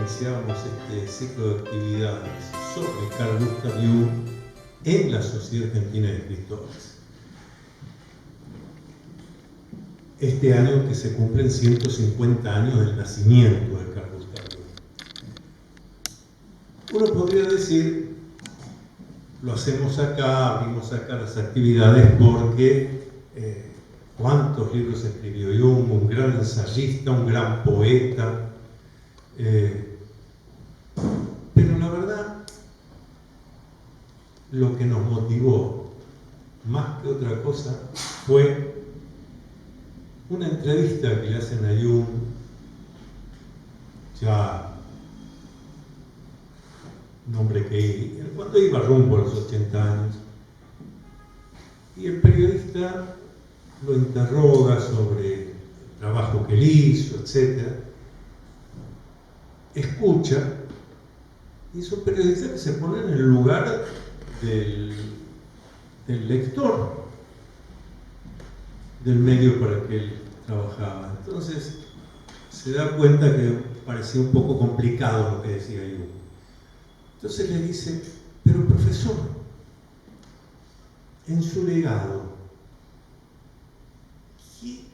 iniciábamos este ciclo de actividades sobre Carl Gustav Jung en la Sociedad Argentina de Escritores. Este año que se cumplen 150 años del nacimiento de Carl Gustav Jung. Uno podría decir, lo hacemos acá, abrimos acá las actividades porque cuántos libros escribió Jung, un gran ensayista, un gran poeta. Pero la verdad, lo que nos motivó más que otra cosa fue una entrevista que le hacen a Jung ya un hombre que cuando iba rumbo a los 80 años, y el periodista lo interroga sobre el trabajo que él hizo, etc. Escucha, y es un periodista que se pone en el lugar del lector del medio para que él trabajaba. Entonces se da cuenta que parecía un poco complicado lo que decía Jung. Entonces le dice, pero profesor, en su legado,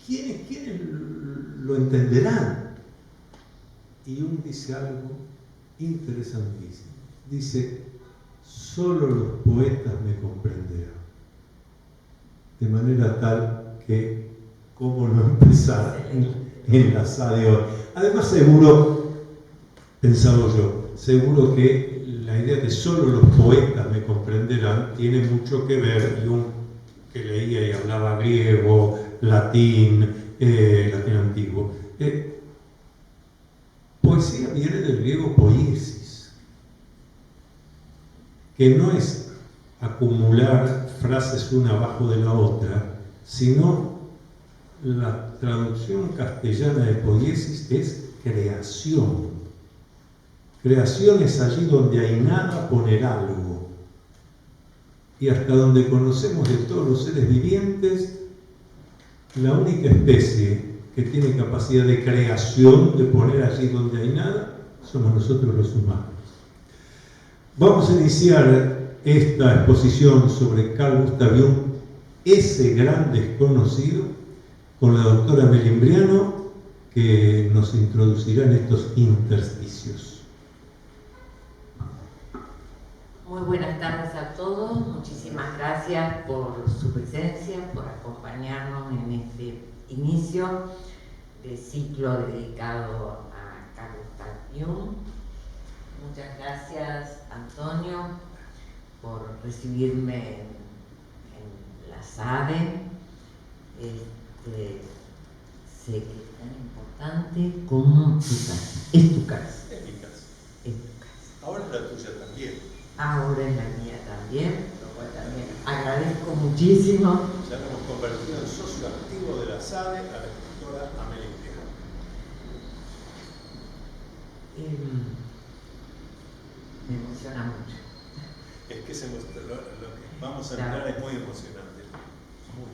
¿quiénes lo entenderán? Y Jung dice algo interesantísimo. Dice, solo los poetas me comprenderán. De manera tal que, ¿cómo no empezar en la sala de hoy? Además, seguro, pensaba yo, seguro que la idea de solo los poetas me comprenderán tiene mucho que ver, Jung, que leía y hablaba griego, latín antiguo. Poesía viene del griego poiesis, que no es acumular frases una abajo de la otra, sino la traducción castellana de poiesis es creación. Creación es allí donde hay nada poner algo. Y hasta donde conocemos de todos los seres vivientes, la única especie que tiene capacidad de creación, de poner allí donde hay nada, somos nosotros los humanos. Vamos a iniciar esta exposición sobre Carl Gustav Jung, ese gran desconocido, con la doctora Melimbriano, que nos introducirá en estos intersticios. Muy buenas tardes a todos, muchísimas gracias por su presencia, por acompañarnos en este inicio de ciclo dedicado a Carl Gustav Jung. Muchas gracias, Antonio, por recibirme en la SADE. Sé que es tan importante como tu casa. Es tu casa. Es mi casa. Es tu casa. Ahora es la tuya también. Ahora es la mía también, lo cual también agradezco muchísimo. Ya nos hemos convertido en socio activo de la SADE a la escritora Amelia Indiana. Me emociona mucho. Es que lo que vamos a entrar es muy emocionante. Muy.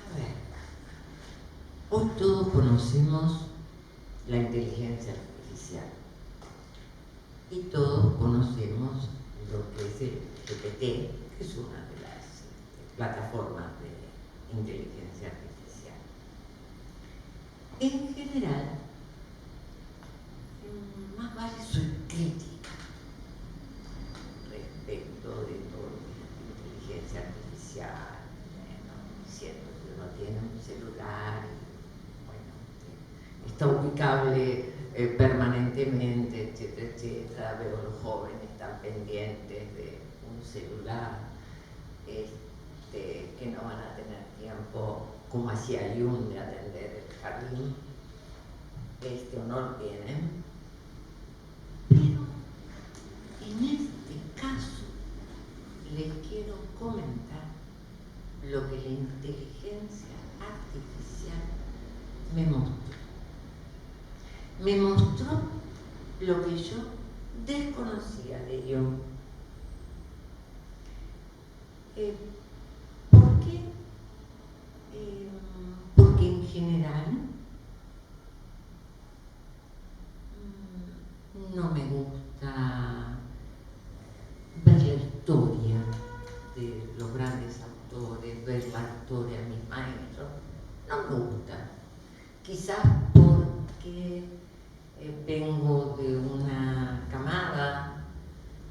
A ver, hoy todos conocemos la inteligencia artificial y todos conocemos lo que es el GPT, que es una de las plataformas de inteligencia artificial. En general, más vale soy crítica respecto de todo lo que es inteligencia artificial, diciendo que uno tiene un celular y bueno, está ubicable permanentemente, etcétera, etcétera. Veo a los jóvenes están pendientes de un celular, que no van a tener tiempo, como hacía Jung, de atender el jardín, o no lo tienen. Pero en este caso les quiero comentar lo que la inteligencia artificial me mostró. Me mostró lo que yo desconocía de Jung. ¿Por qué? Porque en general vengo de una camada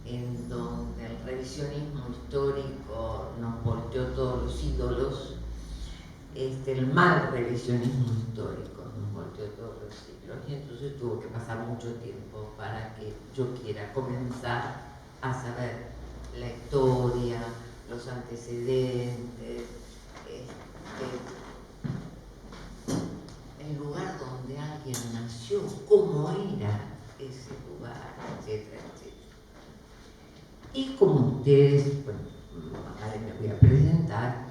en donde el revisionismo histórico nos volteó todos los ídolos, el mal revisionismo histórico nos volteó todos los siglos, y entonces tuvo que pasar mucho tiempo para que yo quiera comenzar a saber la historia, los antecedentes, el lugar donde alguien nació, cómo era ese lugar, etcétera, etcétera. Y como ustedes, bueno, ahora me voy a presentar,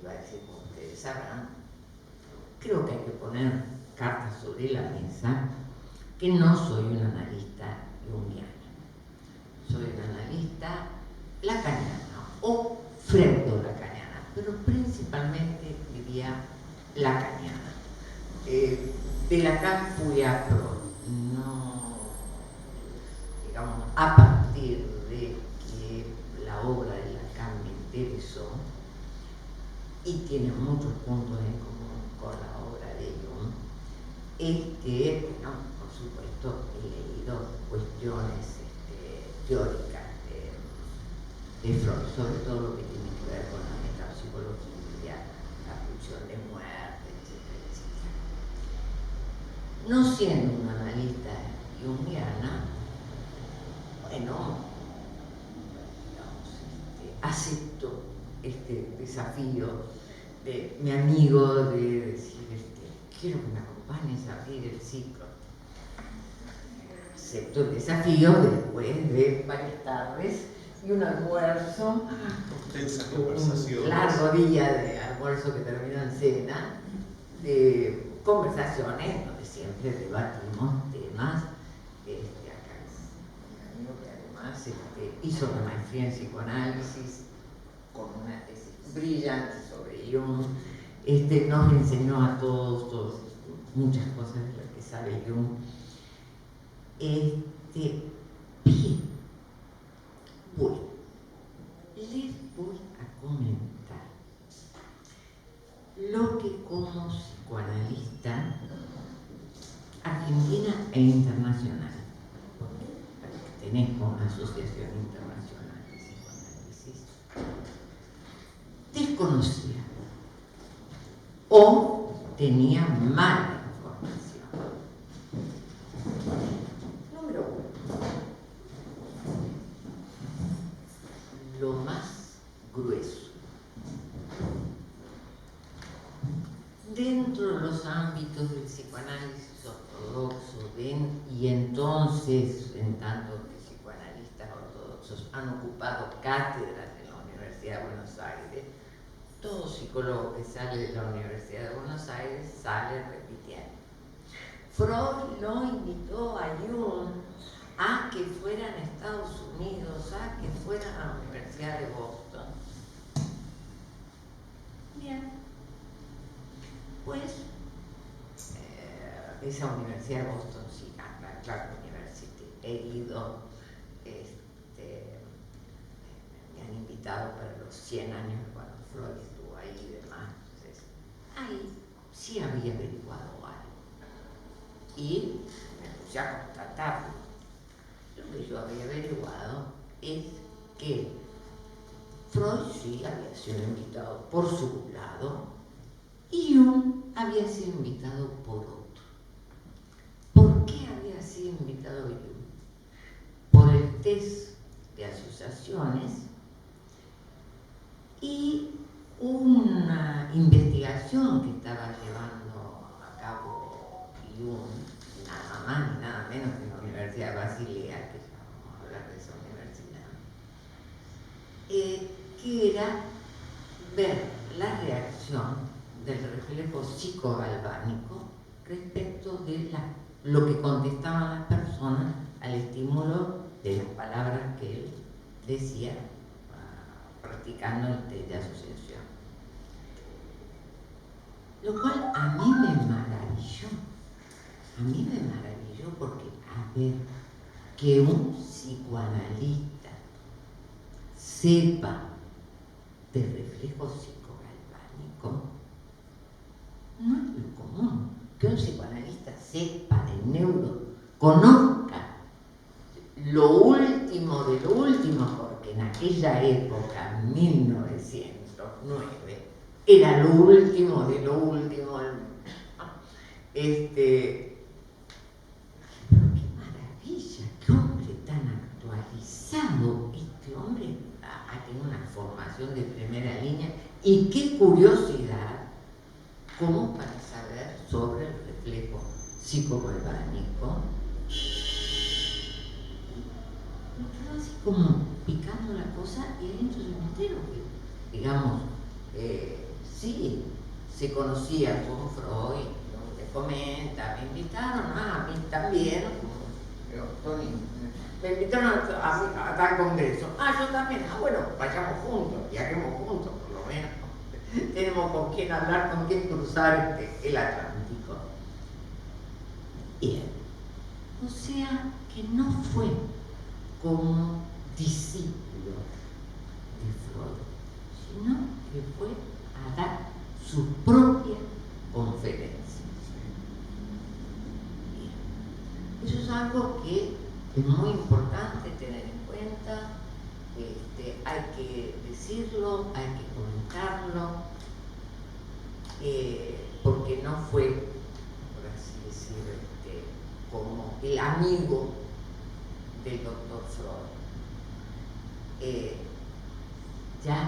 iba a decir como ustedes sabrán, creo que hay que poner cartas sobre la mesa, que no soy un analista junguiana, soy un analista lacaniana o freudo-lacaniana, pero principalmente diría lacaniana. De Lacan fui a Freud, no, digamos, a partir de que la obra de Lacan me interesó y tiene muchos puntos en común con la obra de Jung, es que, bueno, por supuesto, he leído cuestiones teóricas de Freud, sobre todo lo que tiene que ver con la metapsicología, la pulsión de muerte, etcétera, etcétera. No siendo una analista junguiana, bueno, digamos, acepto este desafío de mi amigo de decir, quiero que me acompañes a abrir el ciclo. Acepto el desafío después de varias tardes y un almuerzo, un largo día de almuerzo que terminó en cena, de conversaciones donde siempre debatimos temas. Acá es un amigo que además hizo una maestría en psicoanálisis con una tesis brillante sobre Jung, nos enseñó a todos muchas cosas de las que sabe Jung. Bien, bueno, les voy a comentar lo que como psicoanalista argentina e internacional, porque pertenezco a una asociación internacional de psicoanálisis, desconocía o tenía mala información. Número 1, lo más grueso. Dentro de los ámbitos del psicoanálisis ortodoxo, y entonces, en tanto que psicoanalistas ortodoxos han ocupado cátedras en la Universidad de Buenos Aires, todo psicólogo que sale de la Universidad de Buenos Aires sale repitiendo. Freud lo invitó a Jung a que fueran a Estados Unidos, a que fueran a la Universidad de Boston. Bien, pues esa Universidad de Boston, sí, Clark University, he ido, me han invitado para los 100 años cuando Freud estuvo ahí y demás. Entonces, ahí sí había averiguado algo. Y me puse a constatarlo. Lo que yo había averiguado es que Freud sí había sido invitado por su lado y Jung había sido invitado por otro. ¿Por qué había sido invitado Jung? Por el test de asociaciones y una investigación que estaba llevando a cabo Jung, nada más ni nada menos que en la Universidad de Basilea, que ya vamos a hablar de esa universidad, que era ver la reacción del reflejo psicogalvánico respecto de lo que contestaban las personas al estímulo de las palabras que él decía practicando el test de asociación. Lo cual a mí me maravilló. A mí me maravilló porque, a ver, que un psicoanalista sepa de reflejo psicogalvánico no es lo común. Que un psicoanalista sepa de conozca lo último de lo último, porque en aquella época, 1909, era lo último de lo último. Pero qué maravilla, qué hombre tan actualizado. Este hombre ha tenido una formación de primera línea, y qué curiosidad como para saber sobre el reflejo psicovolcánico. Me quedó así como picando la cosa, y adentro del entero que, digamos, sí, se conocía con Freud, lo que comenta, me invitaron a mí también, Tony, me invitaron a tal congreso. Yo también. Bueno, vayamos juntos, viajemos juntos, por lo menos. Tenemos con quién hablar, con quién cruzar el Atlántico. Bien. O sea, que no fue como discípulo de Freud, sino que fue a dar su propia conferencia. Bien. Eso es algo que es muy importante tener en cuenta. Hay que decirlo, hay que comentarlo, porque no fue, por así decir, como el amigo del doctor Freud. Ya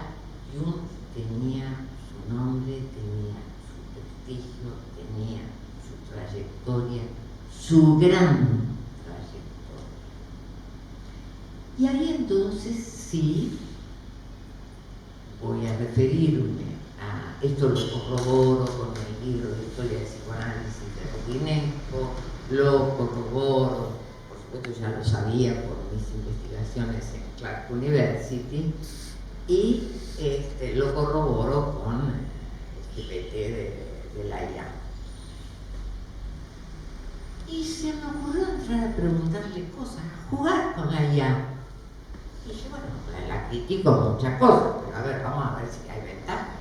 Jung tenía su nombre, tenía su prestigio, tenía su trayectoria, su gran trayectoria. Y ahí entonces sí voy a referirme a esto, lo corroboro con el libro de Historia de Psicoanálisis de Rodinesco, lo corroboro, por supuesto ya lo sabía por mis investigaciones en Clark University, y lo corroboro con el GPT de la IA. Y se me ocurrió entrar a preguntarle cosas, a jugar con la IA. Y dije, bueno, la critico muchas cosas, pero a ver, vamos a ver si hay ventajas.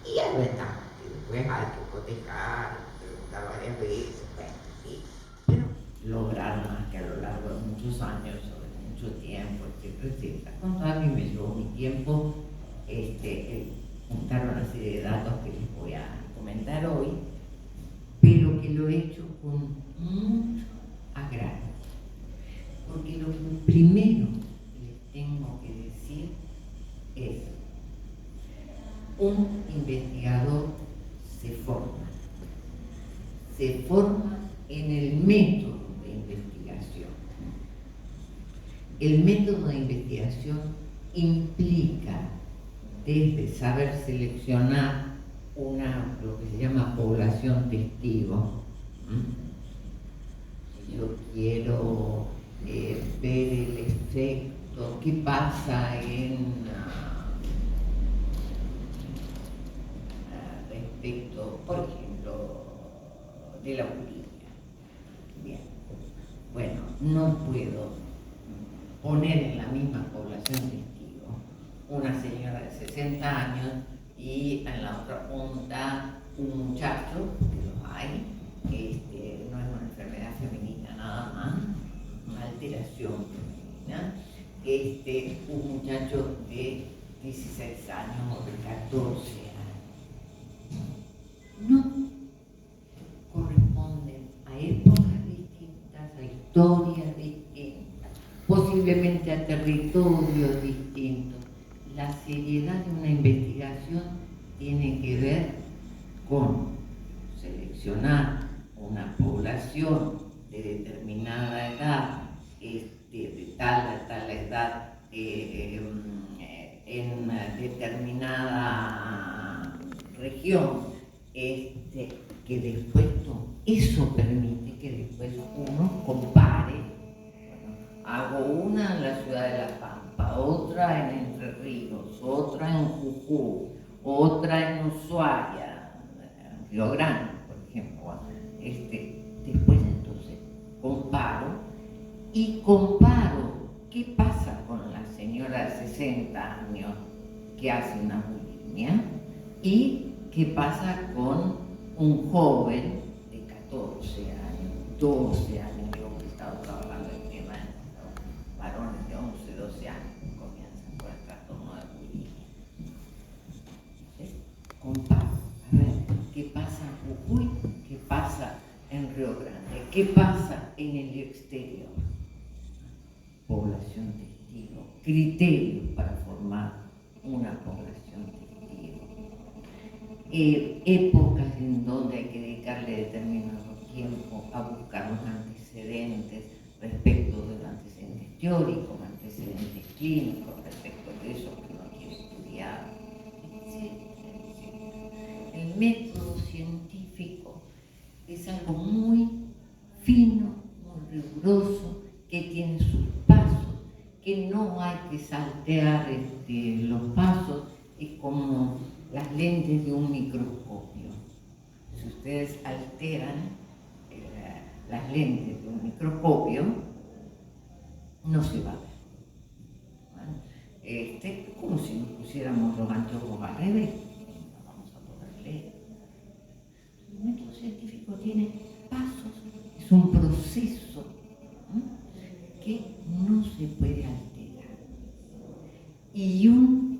Y hay ventajas, que después hay que cotejar, preguntar varias veces, bueno, sí. Pero lograr más que a lo largo de muchos años, o de mucho tiempo, etcétera, etcétera. Con todo, a mí me llevó mi tiempo juntar una serie de datos que les voy a comentar hoy, pero que lo he hecho con mucho agrado. Porque lo que primero les tengo que decir es: un investigador se forma en el método de investigación. El método de investigación implica desde saber seleccionar lo que se llama población testigo. Si yo quiero ver el efecto, qué pasa respecto, por ejemplo, de la bulimia. Bien, bueno, no puedo poner en la misma población testigo una señora de 60 años y en la otra punta un muchacho, que los hay, no es una enfermedad femenina nada más, una alteración femenina, un muchacho de 16 años o de 14 años. No corresponden a épocas distintas, a historias distintas, posiblemente a territorios distintos. La seriedad de una investigación tiene que ver con seleccionar una población de determinada edad, de tal a tal edad, en determinada región, que después eso permite que después uno compare. Hago una en la ciudad de La Pampa, otra en Entre Ríos, otra en Jujuy, otra en Ushuaia, en Río Grande, por ejemplo. Después entonces comparo qué pasa con la señora de 60 años que hace una bulimia y qué pasa con un joven de 14 años, 12 años. Digo, Río Grande. ¿Qué pasa en el exterior? Población testigo, criterios para formar una población testigo, épocas en donde hay que dedicarle determinado tiempo a buscar los antecedentes respecto de los antecedentes teóricos, antecedentes clínicos, respecto de eso que uno quiere estudiar, etcétera, etcétera. El método científico es algo muy fino, muy riguroso, que tiene sus pasos, que no hay que saltear los pasos, es como las lentes de un microscopio. Si ustedes alteran las lentes de un microscopio, no se va a ver. ¿Vale? Como si nos pusiéramos los anteojos al revés, no vamos a poder leer. El método científico tiene pasos, es un proceso que no se puede alterar. Y Jung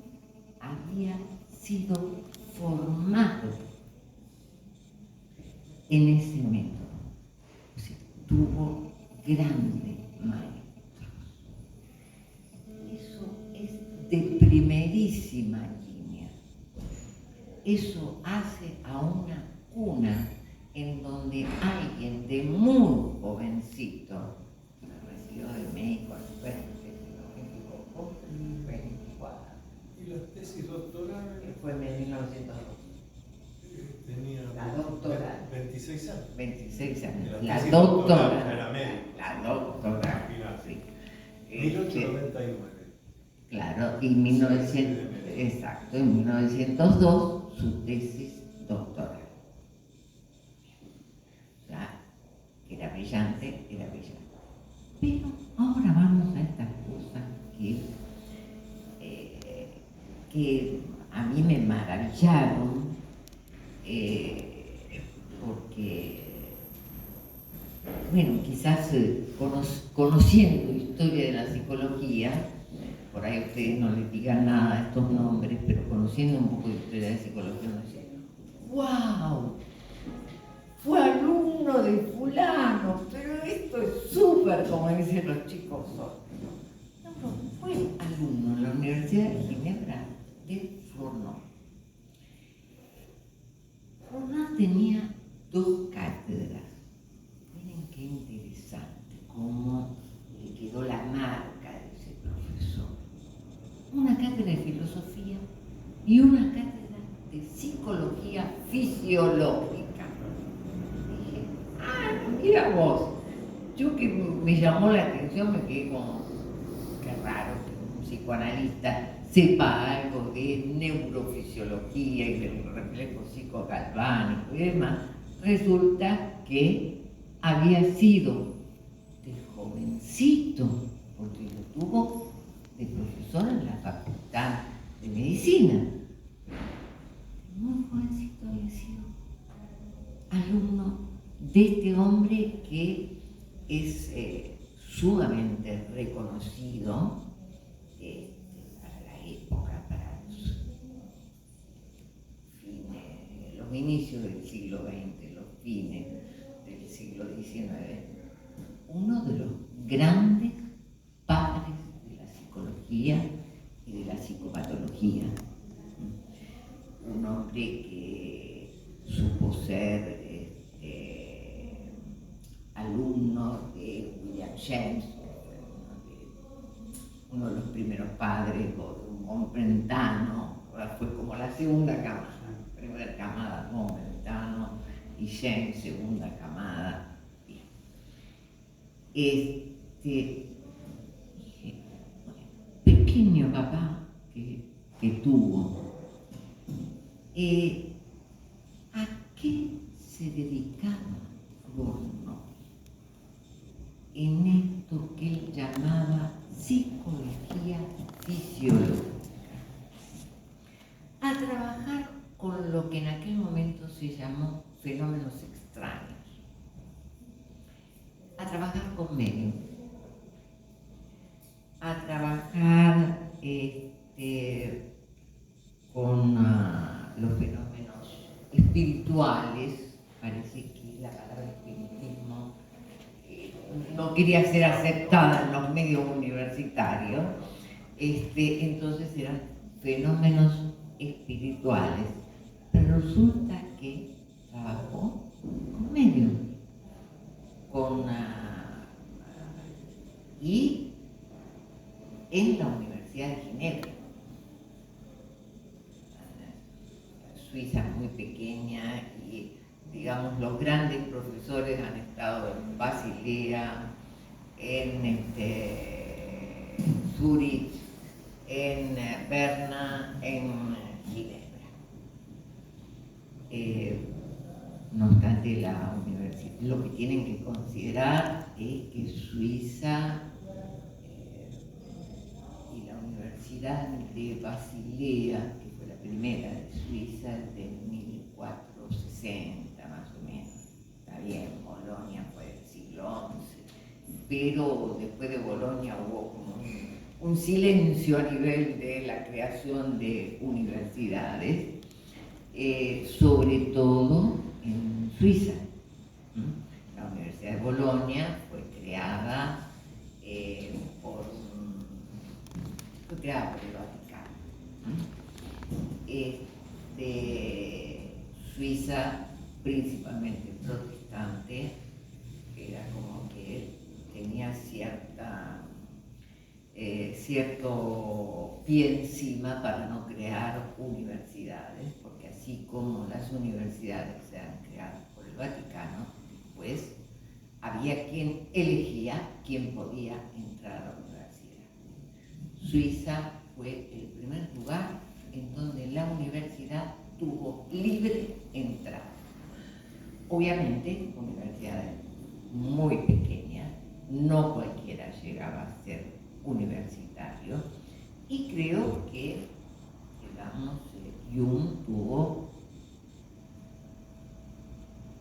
había sido formado en ese método. O sea, tuvo grandes maestros. Eso es de primerísima línea. Eso hace a una cuna en donde alguien de muy jovencito, recibió de México, ¿Y la tesis doctoral? Fue en 1902. Tenía La doctora. 26 años. 26 años. La La tesis doctora. era médica. La doctora. Sí. Sí. 1899. Claro, y 1900, exacto, en 1902 su tesis doctoral. O sea, era brillante, era brillante. Pero ahora vamos a estas cosas que a mí me maravillaron, porque, bueno, quizás conociendo historia de la psicología, por ahí ustedes no les digan nada a estos nombres, pero conociendo un poco de historia de psicología, uno dice, ¡wow! Fue alumno de fulano, pero esto es súper, como dicen los chicos hoy. No, fue alumno en la Universidad de Ginebra de Fournon. Fournon tenía 2 cátedras. Miren qué interesante cómo le quedó la marca de ese profesor. Una cátedra de filosofía y una cátedra de psicología fisiológica. Mira vos, yo que me llamó la atención, me quedé como, qué raro que un psicoanalista sepa algo de neurofisiología y del reflejo psicogalvánico y demás. Resulta que había sido de jovencito, porque lo tuvo de profesor en la Facultad de Medicina. Muy jovencito había sido alumno de este hombre que es sumamente reconocido para la época, para los inicios del siglo XX, los fines del siglo XIX, uno de los grandes padres de la psicología y de la psicopatología. Un hombre que supo ser alumno de William James, uno de los primeros padres, o de un Montbrentano, fue como la segunda camada, primera camada Montbrentano y James, segunda camada. Pequeño papá que tuvo, ¿a qué se dedicaba Fournon? En esto que él llamaba psicología fisiológica, a trabajar con lo que en aquel momento se llamó fenómenos extraños, a trabajar con medios, a trabajar con los fenómenos espirituales. Parece que la palabra espiritismo no quería ser aceptada en los medios universitarios, entonces eran fenómenos espirituales. Pero resulta que trabajó con medios, y en la Universidad de Ginebra. Suiza muy pequeña y, digamos, los grandes profesores han estado en Basilea, en Zurich, en Berna, en Ginebra. No obstante, la universidad, lo que tienen que considerar es que Suiza y la Universidad de Basilea, que fue la primera de Suiza, de 1460 más o menos. Está bien, Bolonia fue del siglo XI, pero después de Bolonia hubo como un silencio a nivel de la creación de universidades, sobre todo en Suiza. La Universidad de Bolonia fue creada por el Vaticano. Suiza, principalmente protestante, era como que tenía cierto pie encima para no crear universidades, porque así como las universidades eran creadas por el Vaticano, pues había quien elegía quién podía entrar a la universidad. Suiza fue el primer lugar en donde la universidad tuvo libre entrada. Obviamente, universidades muy pequeñas, no cualquiera llegaba a ser universitario, y creo que, digamos, Jung tuvo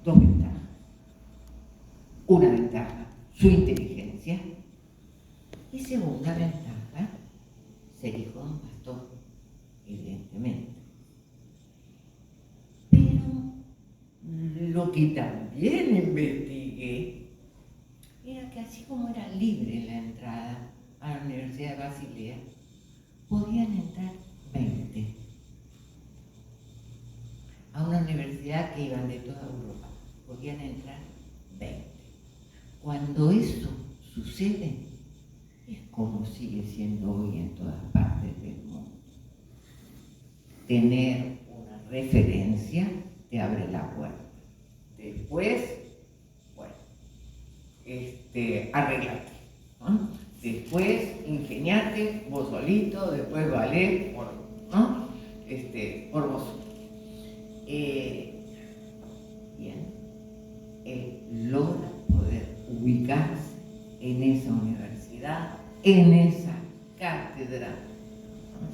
dos ventajas. Una ventaja, su inteligencia, y segunda ventaja, ser hijo de un pastor, evidentemente. Pero lo que también investigué era que así como era libre la entrada a la Universidad de Basilea, podían entrar 20 a una universidad que iban de toda Europa, podían entrar 20. Cuando eso sucede, es como sigue siendo hoy en todas partes del mundo. Tener una referencia te abre la puerta. Después, bueno, arreglate, ¿no? Después, ingeniate vos solito, después valé por, ¿no? Por vos. Bien, él logra poder ubicarse en esa universidad, en esa cátedra, ¿no?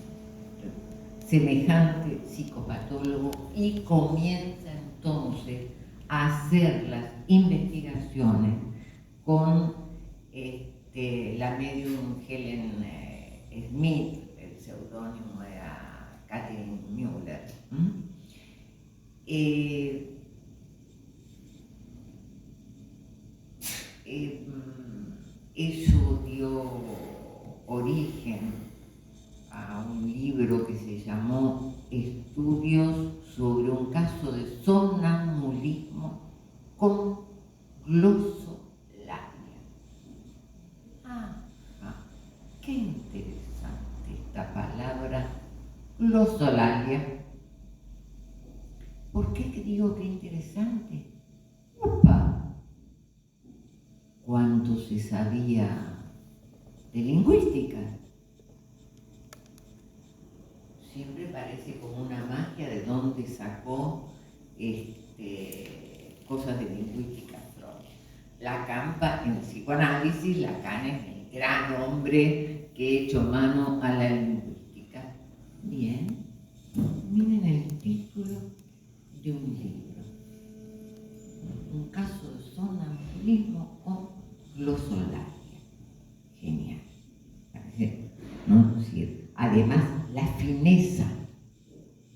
Semejante psicopatólogo, y comienza entonces a hacer las investigaciones con la medium Helen Smith. El seudónimo era Catherine Müller. Eso dio origen a un libro que se llamó Estudios sobre un caso de somnambulismo con glosolalia. Qué interesante esta palabra, glosolalia. ¿Por qué digo qué interesante? ¡Opa! ¿Cuánto se sabía de lingüística? Siempre parece como una magia de dónde sacó cosas de lingüística Freud. Lacan en el psicoanálisis, Lacan es el gran hombre que echó mano a la lingüística. Bien, miren el título de un libro. Un caso de somnambulismo con glosolalia. Genial. ¿No? Además, la fineza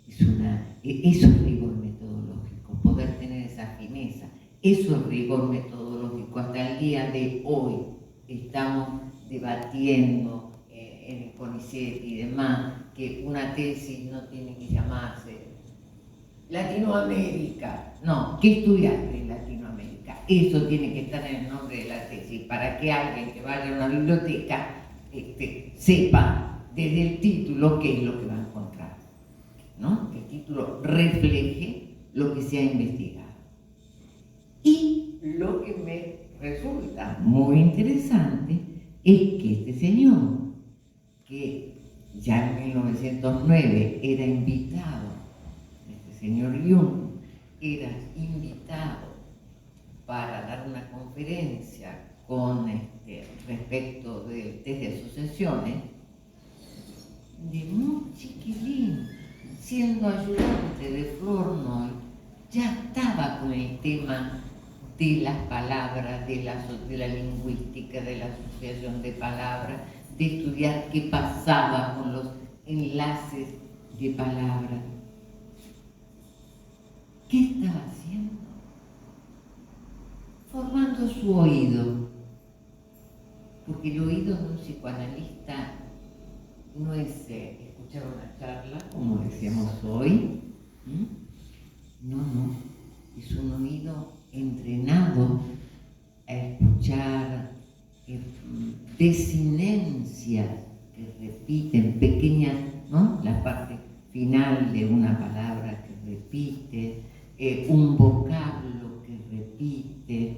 eso es rigor metodológico, poder tener esa fineza. Eso es rigor metodológico. Hasta el día de hoy estamos debatiendo en el CONICET y demás, que una tesis no tiene que llamarse Latinoamérica. No, ¿qué estudiaste en Latinoamérica? Eso tiene que estar en el nombre de la tesis, para que alguien que vaya a una biblioteca sepa desde el título qué es lo que va a encontrar, ¿no? Que el título refleje lo que se ha investigado. Y lo que me resulta muy interesante es que este señor, que ya en 1909 era invitado, este señor Jung era invitado para dar una conferencia con respecto del test de asociaciones, de muy chiquilín, siendo ayudante de Flournoy, ya estaba con el tema de las palabras, de la lingüística, de la asociación de palabras, de estudiar qué pasaba con los enlaces de palabras. ¿Qué estaba haciendo? Formando su oído, porque el oído de un psicoanalista no es escuchar una charla, como decíamos hoy, no, es un oído entrenado a escuchar desinencias que repiten, pequeñas, ¿no? La parte final de una palabra que repite, un vocablo que repite,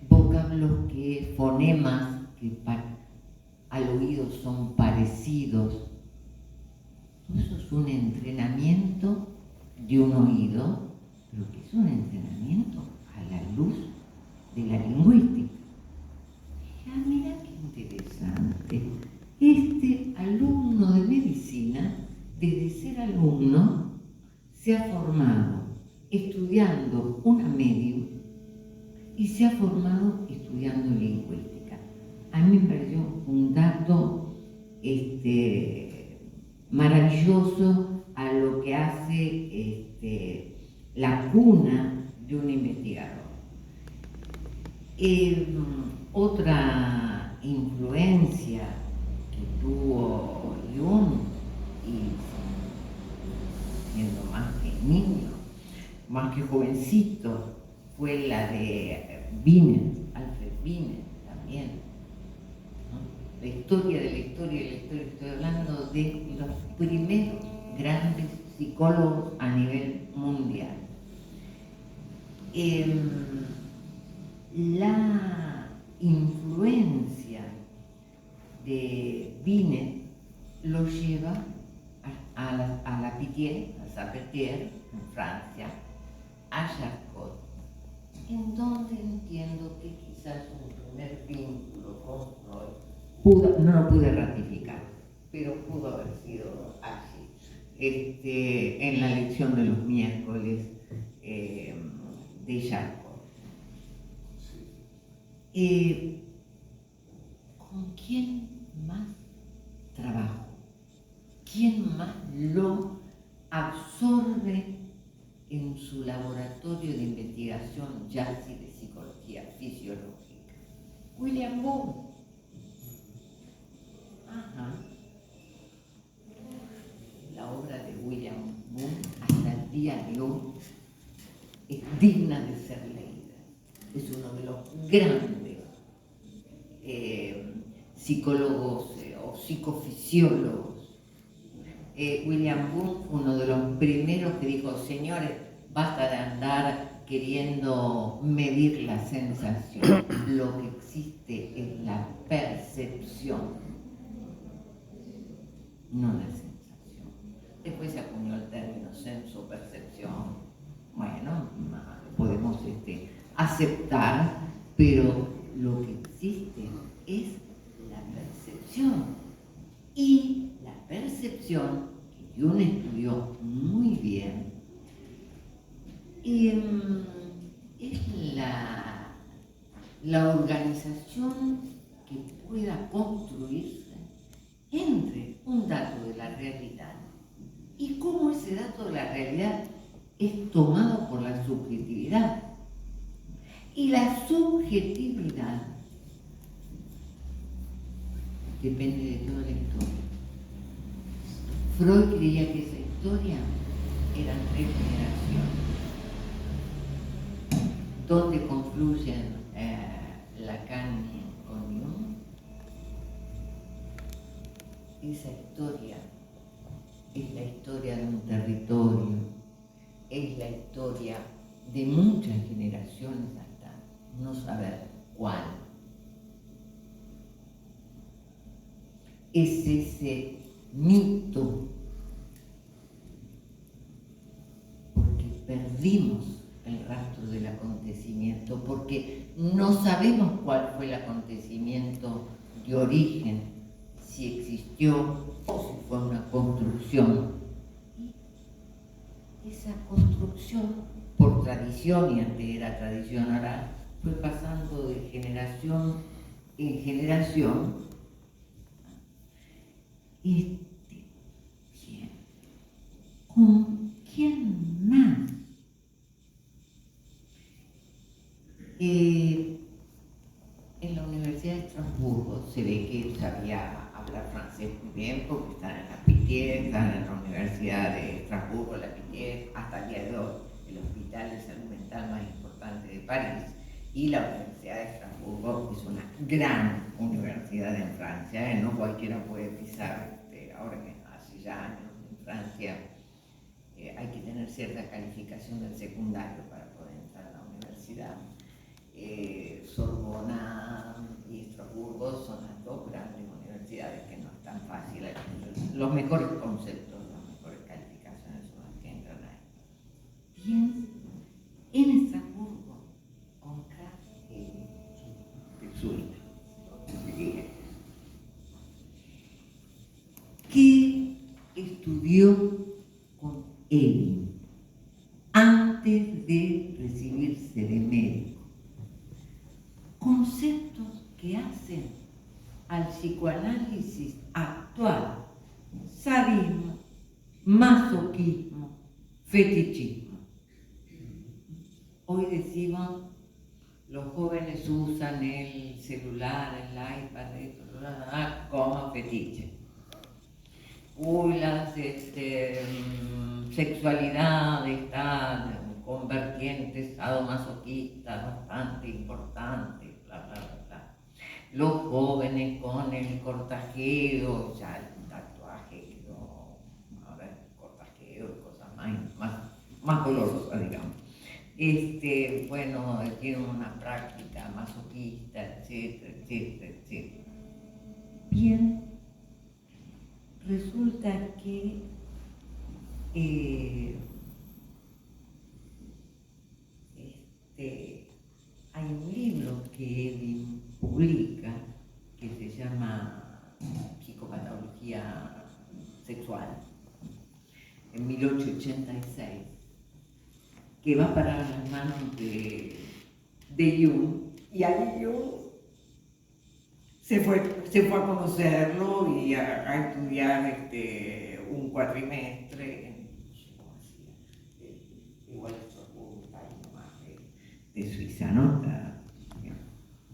vocablos fonemas que al oído son parecidos. Eso es un entrenamiento de un oído, pero que es un entrenamiento a la luz de la lingüística. Ah, mira qué interesante. Este alumno de medicina, desde ser alumno, se ha formado estudiando una medium y se ha formado estudiando lingüística. A mí me pareció un dato maravilloso a lo que hace la cuna de un investigador. Otra influencia que tuvo Jung, y siendo más que niño, más que jovencito, fue la de Wiener, Alfred Wiener también, ¿no? La historia de la historia de la historia, estoy hablando de los primeros grandes psicólogos a nivel mundial. La influencia de Wiener lo lleva a la Pitié, a Salpêtrière, en Francia, a Charcot, en donde entiendo que quizás un primer vínculo con Freud no lo pude ratificar, pero pudo haber sido así. En la lección de los miércoles de Charcot. ¿Con quién más trabajo? ¿Quién más lo absorbe en su laboratorio de investigación ya y de psicología fisiológica? William Boone. Ajá. La obra de William Boone hasta el día de hoy es digna de ser leída. Es uno de los grandes psicólogos o psicofisiólogos. William Boone fue uno de los primeros que dijo: señores, basta de andar queriendo medir la sensación. Lo que existe es la percepción, no la sensación. Después se acuñó el término senso-percepción. Bueno, podemos aceptar, pero lo que existe es la percepción. Y la percepción, que Jung estudió muy bien, es la organización que pueda construirse entre un dato de la realidad y cómo ese dato de la realidad es tomado por la subjetividad. Y la subjetividad depende de toda la historia. Freud creía que esa historia eran 3 generaciones, donde confluyen Lacan con Jung. Esa historia es la historia de un territorio, es la historia de muchas generaciones hasta no saber cuál. Es ese mito, porque perdimos el rastro del acontecimiento, porque no sabemos cuál fue el acontecimiento de origen, si existió o si fue una construcción. Y esa construcción, por tradición, y antes era tradición oral, fue pasando de generación en generación. ¿Con quién más? En la Universidad de Estrasburgo se ve que él sabía hablar francés muy bien, porque están en la Pitié, están en la Universidad de Estrasburgo, la Pitié, hasta el día de hoy, el hospital de salud mental más importante de París. Y la Universidad de Estrasburgo es una gran universidad en Francia, no cualquiera puede pisar, ahora que hace ya años en Francia hay que tener cierta calificación del secundario para poder entrar a la universidad. Sorbona y Estrasburgo son las 2 grandes universidades que no es tan fácil. Los mejores conceptos, las mejores calificaciones son las que entran ahí. Piensen en Estrasburgo, con K de su hija, que estudió con él antes de recibirse de médico. Conceptos que hacen al psicoanálisis actual: sadismo, masoquismo, fetichismo. Hoy decimos, los jóvenes usan el celular, el iPad, como fetiche. Uy, la sexualidad está convertiente, sadomasoquista, bastante importante, bla, bla, bla, bla. Los jóvenes con el cortajeo, ya el tatuaje quedó, ahora cortajeo y cosas más dolorosas, digamos. Bueno, tienen una práctica masoquista, etcétera, etcétera, etcétera. Bien, resulta que hay un libro que Edin publica que se llama Psicopatología Sexual, en 1886, que va a parar a las manos de Jung, y ahí Jung se fue a conocerlo y a estudiar un cuatrimestre en igual un país más de Suiza, ¿no?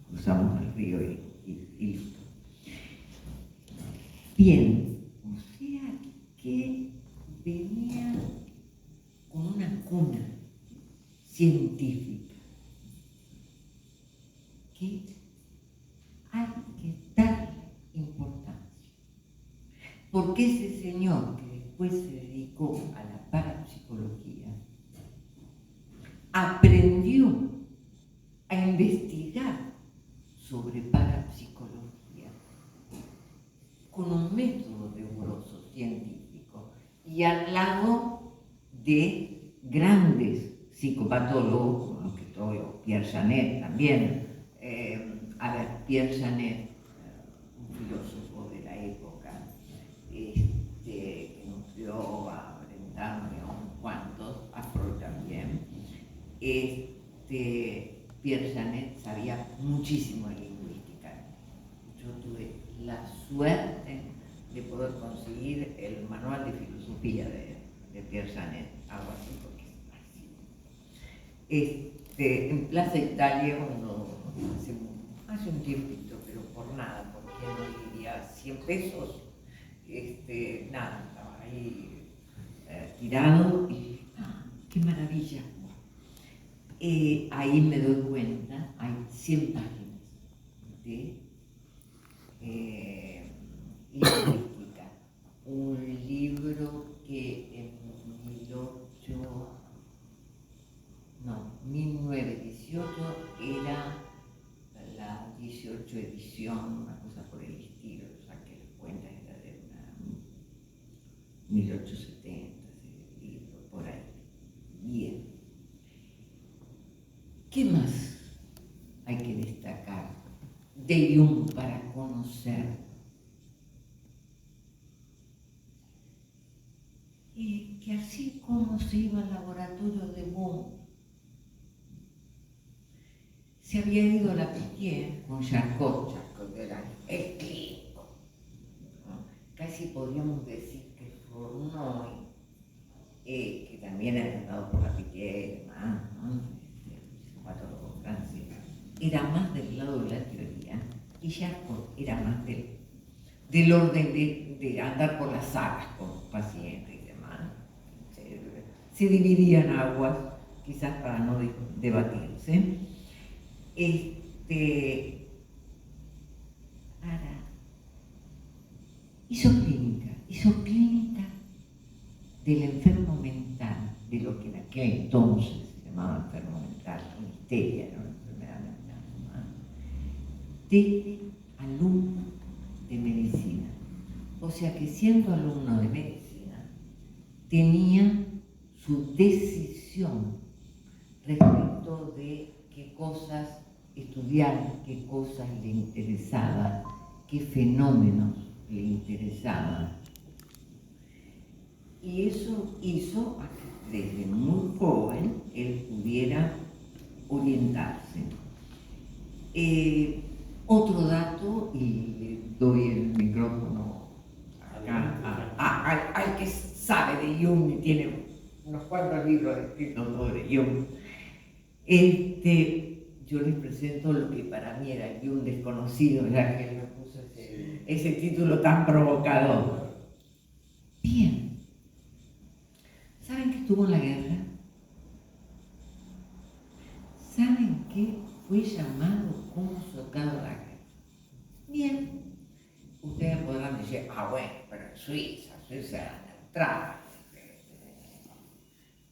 Cruzamos el río y listo. Bien, o sea que venía con una cuna científica que hay que darle importancia, porque ese señor que después se dedicó a la parapsicología aprendió a investigar sobre parapsicología con un método riguroso científico y al lado de grandes psicopatólogos como los que estoy, o Pierre Janet también. Pierre Janet, un filósofo de la época, que nos dio a Brentano y a unos cuantos, a Freud también. Pierre Janet sabía muchísimo de lingüística. Yo tuve la suerte de poder conseguir el manual de filosofía de Pierre Janet, algo así, porque es así. En Plaza Italia, cuando hace un tiempito, pero por nada, porque no iría 100 pesos, nada, estaba ahí tirado y qué maravilla. Ahí me doy cuenta, hay 100 páginas de lingüística, un libro que en 1918 era la 18 edición, una cosa por el estilo, o sea que la cuenta era de una 1870, ese libro, por ahí. Bien. ¿Qué más hay que destacar de Jung para conocer? Que así como se iba al laboratorio de Bohm, se había ido a la Piquet con Charcot era el clínico, ¿no? Casi podríamos decir que Fournoy, que también era tratado por la Piquet y demás, ¿no? Patólogo francés, era más del lado de la teoría y Charcot era más del orden de andar por las salas con pacientes y demás. Se dividían aguas, quizás para no debatirse. Ahora, hizo clínica del enfermo mental, de lo que en aquel entonces se llamaba enfermo mental, una histeria, era una enfermedad mental, ¿no? Desde alumno de medicina. O sea que siendo alumno de medicina, tenía su decisión respecto de qué cosas estudiar, qué cosas le interesaban, qué fenómenos le interesaban. Y eso hizo a que desde muy joven él pudiera orientarse. Otro dato, y le doy el micrófono acá, al que sabe de Jung y tiene unos cuantos libros escritos sobre Jung. Yo les presento lo que para mí era Jung desconocido, ya que él me puso ese título tan provocador. Bien. ¿Saben que estuvo en la guerra? ¿Saben que fue llamado como soldado a la guerra? Bien. Ustedes podrán decir, bueno, pero en Suiza era neutral.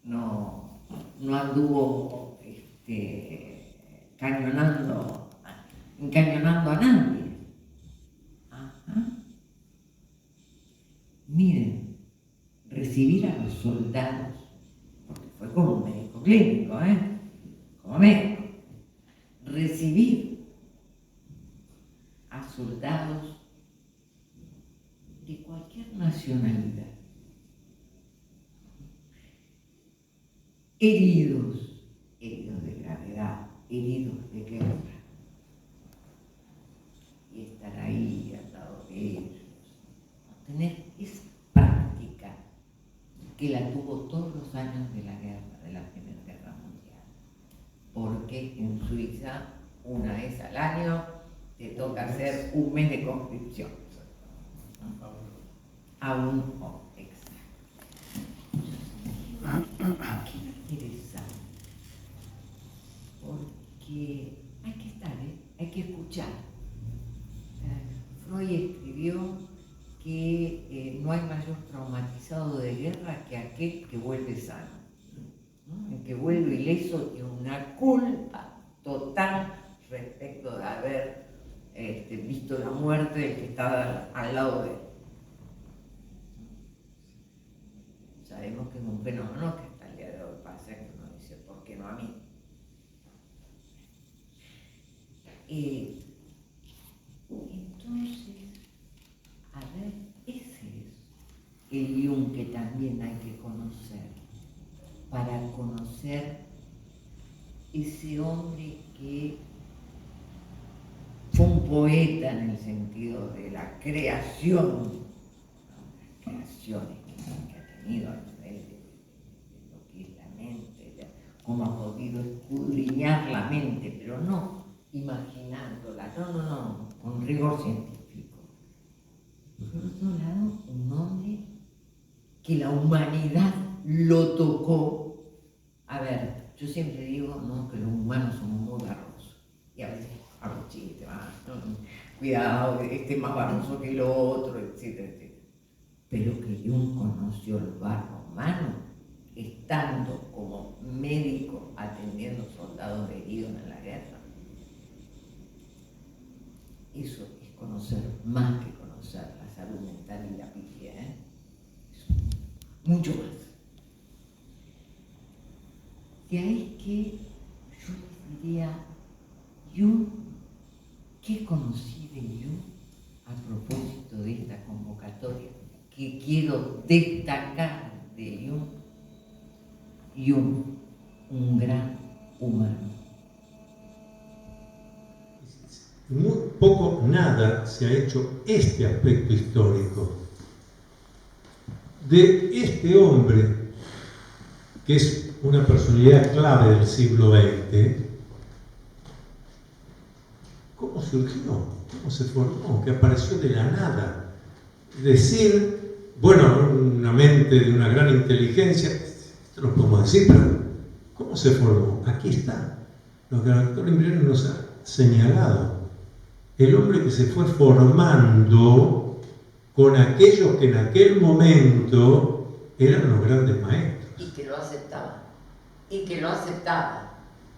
No anduvo encañonando a nadie. Ajá. Miren, recibir a los soldados, porque fue como un médico clínico, como médico, recibir a soldados de cualquier nacionalidad, heridos de gravedad, heridos de guerra, y estar ahí al lado de ellos, tener esa práctica que la tuvo todos los años de la guerra, de la Primera Guerra Mundial, porque en Suiza una vez al año te toca hacer un mes de conscripción. Aún no, exacto. Qué interesante, porque hay que estar, hay que escuchar. Freud escribió que no hay mayor traumatizado de guerra que aquel que vuelve sano, ¿no? El que vuelve ileso tiene una culpa total respecto de haber visto la muerte del que estaba al lado de él. Sabemos que es un fenómeno que hasta el día de hoy pasa, que uno dice, ¿por qué no a mí? Entonces, a ver, ese es el Jung que también hay que conocer, para conocer ese hombre que fue un poeta en el sentido de la creación, ¿no? Las creaciones que ha tenido a nivel de lo que es la mente, de cómo ha podido escudriñar la mente, pero no imaginándola, no, con rigor científico. que la humanidad lo tocó. A ver, yo siempre digo, ¿no?, que los humanos somos muy barrosos. Y a veces hago chistes, cuidado, este es más barroso que el otro, etcétera, etcétera. Pero que Jung conoció el barro humano, estando como médico atendiendo soldados heridos en la guerra. Eso es conocer más que conocer la salud mental y la psique, mucho más. De ahí que yo les diría, Jung, ¿qué conocí de Jung a propósito de esta convocatoria? Que quiero destacar de Jung. Jung, un gran humano. Muy poco, nada se ha hecho este aspecto histórico de este hombre, que es una personalidad clave del siglo XX. ¿Cómo surgió? ¿Cómo se formó? Que apareció de la nada. Decir, bueno, una mente de una gran inteligencia, esto lo podemos decir, pero ¿cómo se formó? Aquí está. Lo que el doctor Imbriano nos ha señalado. El hombre que se fue formando con aquellos que en aquel momento eran los grandes maestros. Y que lo aceptaban.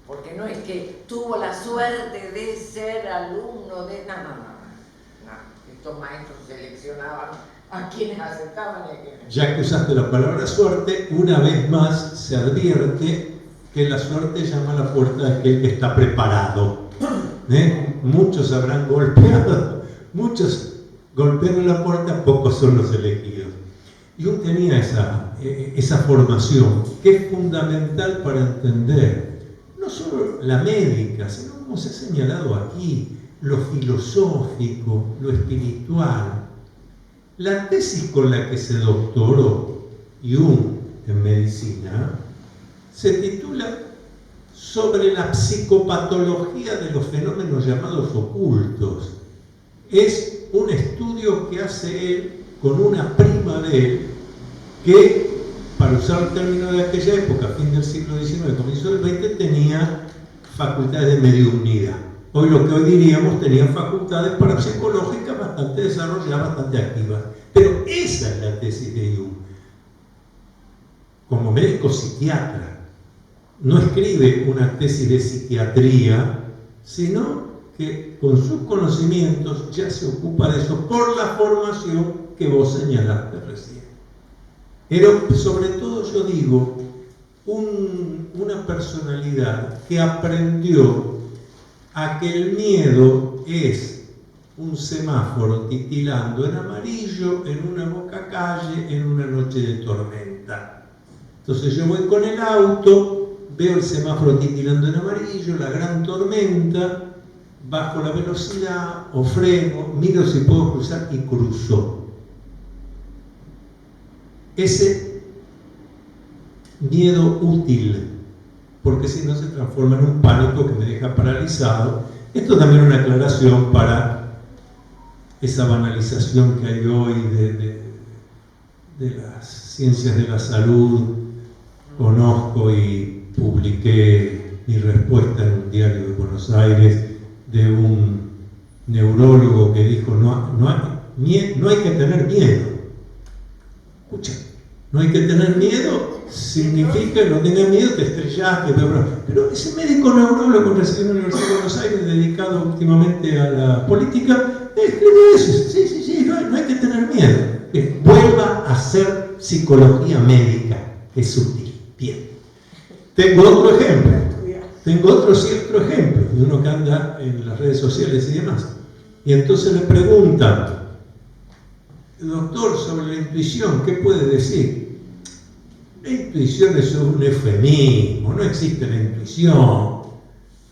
Porque no es que tuvo la suerte de ser alumno de... No. Estos maestros seleccionaban a quienes aceptaban y a quienes... Ya que usaste la palabra suerte, una vez más se advierte que la suerte llama a la puerta de aquel que está preparado. Muchos habrán golpeado, muchos golpearon la puerta, pocos son los elegidos. Jung tenía esa formación que es fundamental para entender no solo la médica, sino, como se ha señalado aquí, lo filosófico, lo espiritual. La tesis con la que se doctoró Jung en medicina se titula sobre la psicopatología de los fenómenos llamados ocultos. Es un estudio que hace él con una prima de él que, para usar el término de aquella época, fin del siglo XIX, comienzo del XX, tenía facultades de mediunidad. Hoy lo que hoy diríamos tenía facultades parapsicológicas bastante desarrolladas, bastante activas. Pero esa es la tesis de Jung. Como médico psiquiatra, no escribe una tesis de psiquiatría, sino que con sus conocimientos ya se ocupa de eso por la formación que vos señalaste recién. Pero sobre todo yo digo, una personalidad que aprendió a que el miedo es un semáforo titilando en amarillo en una boca calle en una noche de tormenta. Entonces yo voy con el auto, veo el semáforo titilando en amarillo, la gran tormenta, bajo la velocidad o freno, miro si puedo cruzar y cruzo. Ese miedo útil, porque si no se transforma en un pánico que me deja paralizado. Esto también es una aclaración para esa banalización que hay hoy de las ciencias de la salud. Conozco y publiqué mi respuesta en un diario de Buenos Aires de un neurólogo que dijo no hay que tener miedo. Escucha, no hay que tener miedo significa que no tengas miedo, te estrellaste, pero ese médico neurólogo recién en la Universidad de Buenos Aires, dedicado últimamente a la política, escribe eso. Sí, no hay que tener miedo. Vuelva a hacer psicología médica, es útil. Bien. Tengo otro cierto ejemplo, de uno que anda en las redes sociales y demás. Y entonces le preguntan, doctor, sobre la intuición, ¿qué puede decir? La intuición es un eufemismo, no existe la intuición.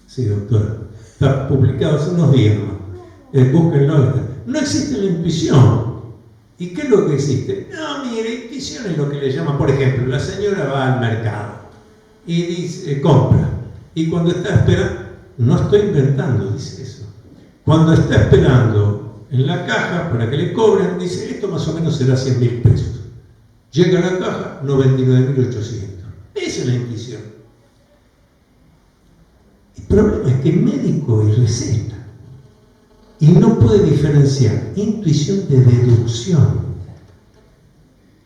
Sí, doctora, está publicado hace unos días más. Búsquenlo. No existe la intuición. ¿Y qué es lo que existe? No, mire, la intuición es lo que le llaman, por ejemplo, la señora va al mercado y dice, compra. Y cuando está esperando, no estoy inventando, dice eso. Cuando está esperando en la caja para que le cobren, dice, esto más o menos será 100.000 pesos. Llega a la caja, 99.800. Esa es la intuición. El problema es que el médico y receta y no puede diferenciar intuición de deducción.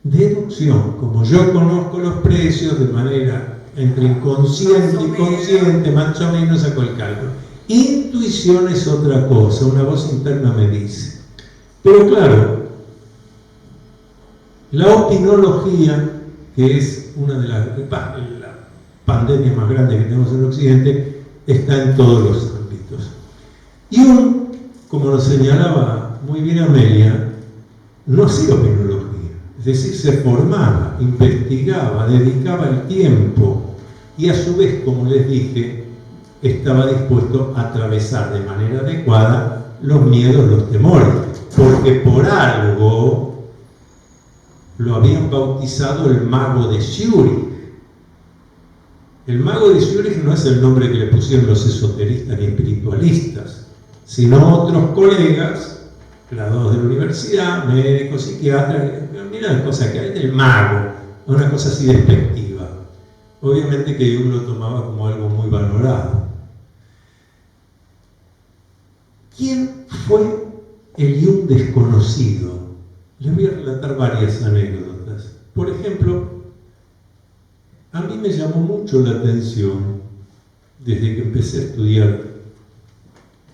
Deducción, como yo conozco los precios de manera entre inconsciente y consciente, más o menos saco el cálculo. Intuición es otra cosa, una voz interna me dice. Pero claro, la opinología, que es una de las pandemias más grandes que tenemos en Occidente, está en todos los ámbitos. Jung, como lo señalaba muy bien Amelia, no hacía opinología. Es decir, se formaba, investigaba, dedicaba el tiempo y a su vez, como les dije, estaba dispuesto a atravesar de manera adecuada los miedos, los temores, porque por algo lo habían bautizado el mago de Zúrich. El mago de Zúrich no es el nombre que le pusieron los esoteristas ni espiritualistas, sino otros colegas, graduados de la universidad, médicos, psiquiatras. Mira la cosa que hay del mago, una cosa así despectiva. Obviamente que Jung lo tomaba como algo muy valorado. ¿Quién fue el Jung desconocido? Les voy a relatar varias anécdotas. Por ejemplo, a mí me llamó mucho la atención, desde que empecé a estudiar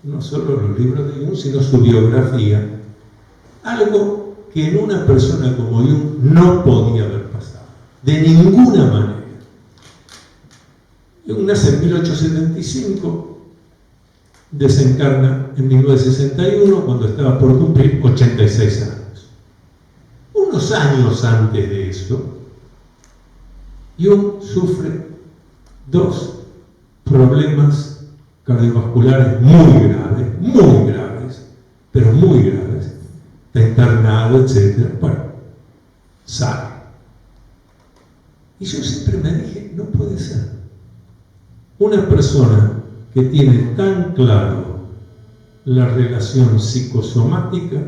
no solo los libros de Jung, sino su biografía, algo que en una persona como Jung no podía haber pasado, de ninguna manera. Jung nace en 1875, desencarna en 1961, cuando estaba por cumplir 86 años. Unos años antes de eso, Jung sufre 2 problemas cardiovasculares muy graves, pero muy graves. Está internado, etc. Bueno, sale. Y yo siempre me dije, no puede ser. Una persona que tiene tan claro la relación psicosomática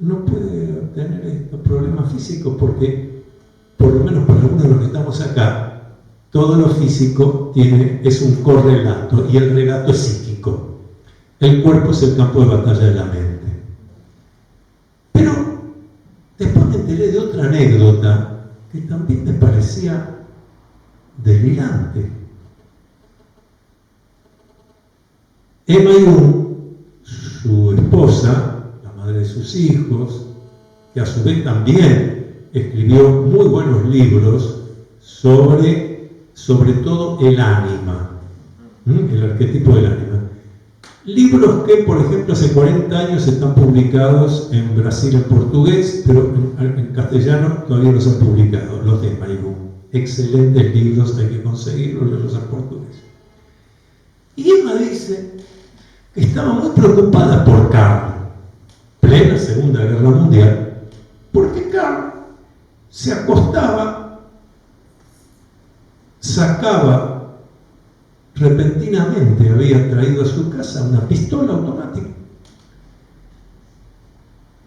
no puede tener estos problemas físicos, porque, por lo menos para algunos de los que estamos acá, todo lo físico es un correlato, y el relato es psíquico. El cuerpo es el campo de batalla de la mente. Pero después me enteré de otra anécdota que también me parecía delirante. Emma Jung, su esposa, la madre de sus hijos, que a su vez también escribió muy buenos libros sobre todo el ánima, el arquetipo del ánima. Libros que, por ejemplo, hace 40 años están publicados en Brasil en portugués, pero en castellano todavía no se han publicado, los de Emma Jung. Excelentes libros, hay que conseguirlos, leerlos en portugués. Y Emma dice que estaba muy preocupada por Carl, plena Segunda Guerra Mundial, porque Carl se acostaba, sacaba repentinamente, había traído a su casa una pistola automática,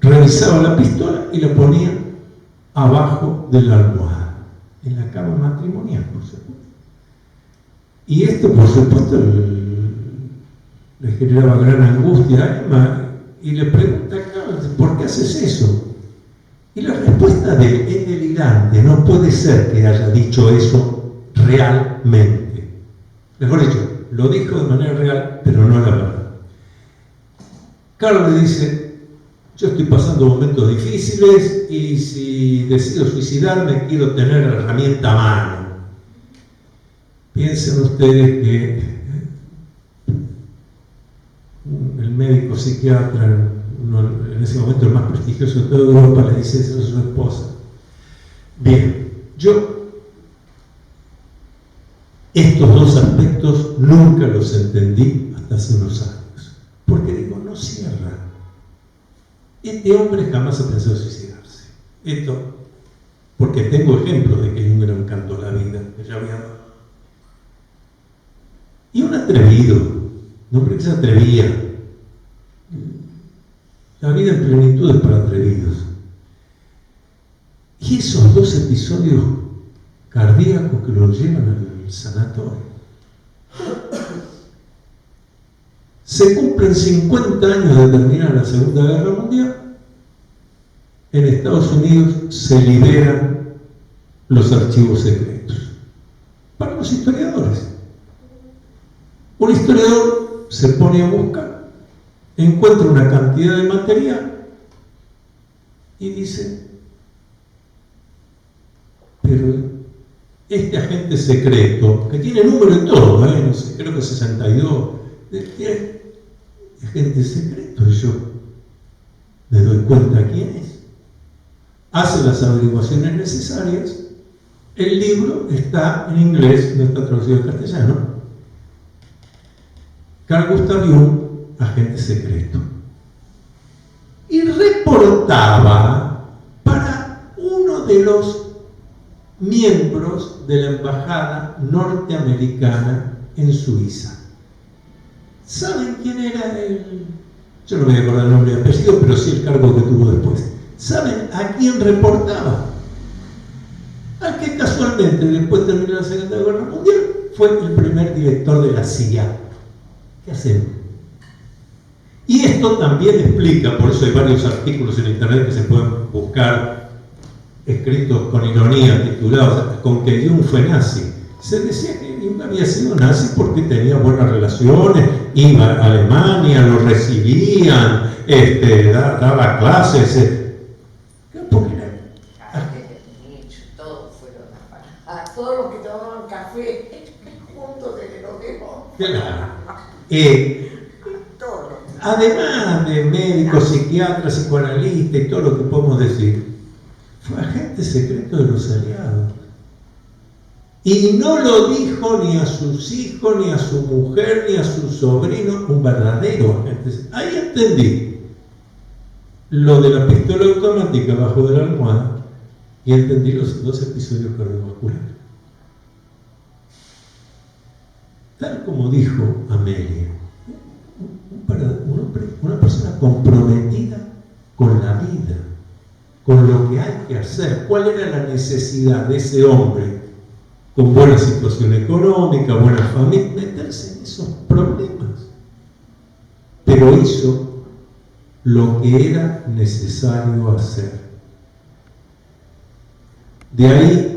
revisaba la pistola y la ponía abajo de la almohada, en la cama matrimonial, por supuesto. Y esto, por supuesto, le generaba gran angustia a Emma, y le pregunta a Carl, ¿por qué haces eso? Y la respuesta de él es delirante, no puede ser que haya dicho eso realmente. Mejor dicho, lo dijo de manera real, pero no la verdad. Carl le dice, yo estoy pasando momentos difíciles y si decido suicidarme quiero tener la herramienta a mano. Piensen ustedes que el médico psiquiatra, en ese momento el más prestigioso de toda Europa, le dice eso a su esposa. Bien, yo estos 2 aspectos nunca los entendí hasta hace unos años, porque digo, no cierra. Este hombre jamás ha pensado suicidarse. Esto, porque tengo ejemplos de que Jung era un canto a la vida, que ya había dado. Y un atrevido, un hombre que se atrevía. La vida en plenitud es para atrevidos. Y esos 2 episodios cardíacos que lo llevan al sanatorio. Se cumplen 50 años de terminar la Segunda Guerra Mundial. En Estados Unidos se liberan los archivos secretos para los historiadores. Un historiador se pone a buscar, encuentra una cantidad de material y dice: pero este agente secreto, que tiene número y todo, no sé, creo que 62, tiene agente secreto, y yo me doy cuenta quién es. Hace las averiguaciones necesarias. El libro está en inglés, no está traducido al castellano. Carl Gustav Jung, agente secreto. Y reportaba para uno de los miembros de la embajada norteamericana en Suiza. ¿Saben quién era él? Yo no me voy a acordar el nombre y apellido, pero sí el cargo que tuvo después. ¿Saben a quién reportaba? Al que casualmente, después de terminar la Segunda Guerra Mundial, fue el primer director de la CIA. ¿Qué hacemos? Y esto también explica, por eso hay varios artículos en internet que se pueden buscar, escritos con ironía, titulados con que Jung fue nazi. Se decía que Jung había sido nazi porque tenía buenas relaciones, iba a Alemania, lo recibían, daba clases. Porque todos fueron a todos los que tomaban café juntos se lo dejó. Además de médicos, psiquiatras, psicoanalistas y todo lo que podemos decir, fue agente secreto de los aliados. Y no lo dijo ni a sus hijos, ni a su mujer, ni a sus sobrinos, un verdadero agente secreto. Ahí entendí lo de la pistola automática bajo de la almohada y entendí los 2 episodios cardiovasculares. Tal como dijo Amelia, una persona comprometida con la vida, con lo que hay que hacer. ¿Cuál era la necesidad de ese hombre con buena situación económica, buena familia, meterse en esos problemas? Pero hizo lo que era necesario hacer. De ahí,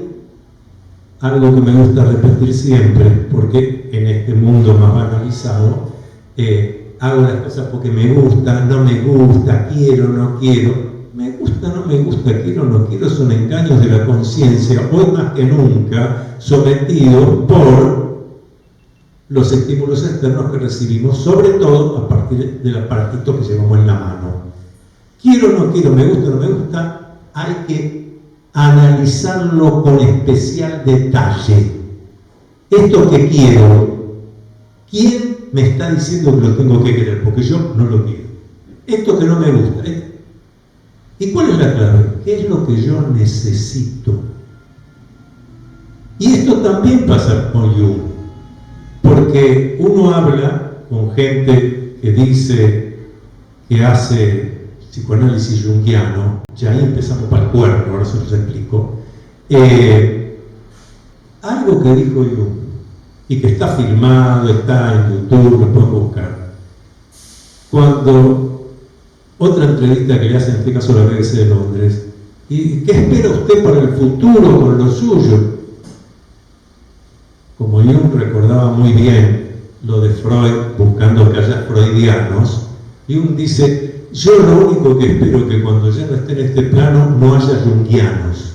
algo que me gusta repetir siempre, porque en este mundo más banalizado, hago las cosas porque me gusta, no me gusta, quiero, no quiero. Me gusta, no me gusta, quiero, no quiero, son engaños de la conciencia, hoy más que nunca, sometidos por los estímulos externos que recibimos, sobre todo a partir del aparatito que llevamos en la mano. Quiero, no quiero, me gusta, no me gusta, hay que analizarlo con especial detalle. Esto que quiero, ¿quién me está diciendo que lo tengo que querer? Porque yo no lo quiero. Esto que no me gusta. ¿Y cuál es la clave? ¿Qué es lo que yo necesito? Y esto también pasa con Jung, porque uno habla con gente que dice que hace psicoanálisis junguiano, ya ahí empezamos para el cuerpo, ahora se los explico. Algo que dijo Jung, y que está filmado, está en YouTube, lo pueden buscar. Cuando otra entrevista que le hacen, en este caso la BBC de Londres, ¿y qué espera usted para el futuro con lo suyo? Como Jung recordaba muy bien lo de Freud, buscando que haya freudianos, Jung dice: yo lo único que espero es que cuando ya no esté en este plano no haya junguianos.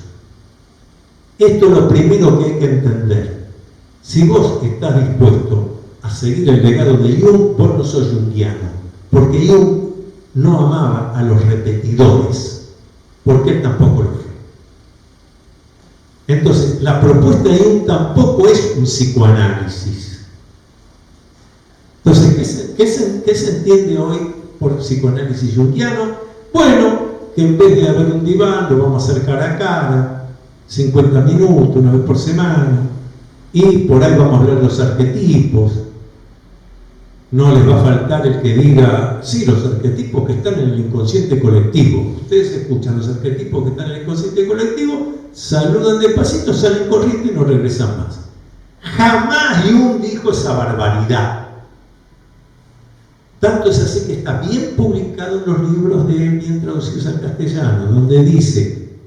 Esto es lo primero que hay que entender. Si vos estás dispuesto a seguir el legado de Jung, vos no sos junguiano, porque Jung no amaba a los repetidores, porque él tampoco lo fue. Entonces, la propuesta de Jung tampoco es un psicoanálisis. Entonces, ¿qué se entiende hoy por psicoanálisis junguiano? Bueno, que en vez de haber un diván, lo vamos a hacer cara a cara, 50 minutos, una vez por semana, y por ahí vamos a hablar de los arquetipos. No les va a faltar el que diga: sí, los arquetipos que están en el inconsciente colectivo. Ustedes escuchan los arquetipos que están en el inconsciente colectivo, saludan despacito, salen corriendo y no regresan más. Jamás Jung dijo esa barbaridad. Tanto es así que está bien publicado en los libros de él, bien traducidos al castellano, donde dice: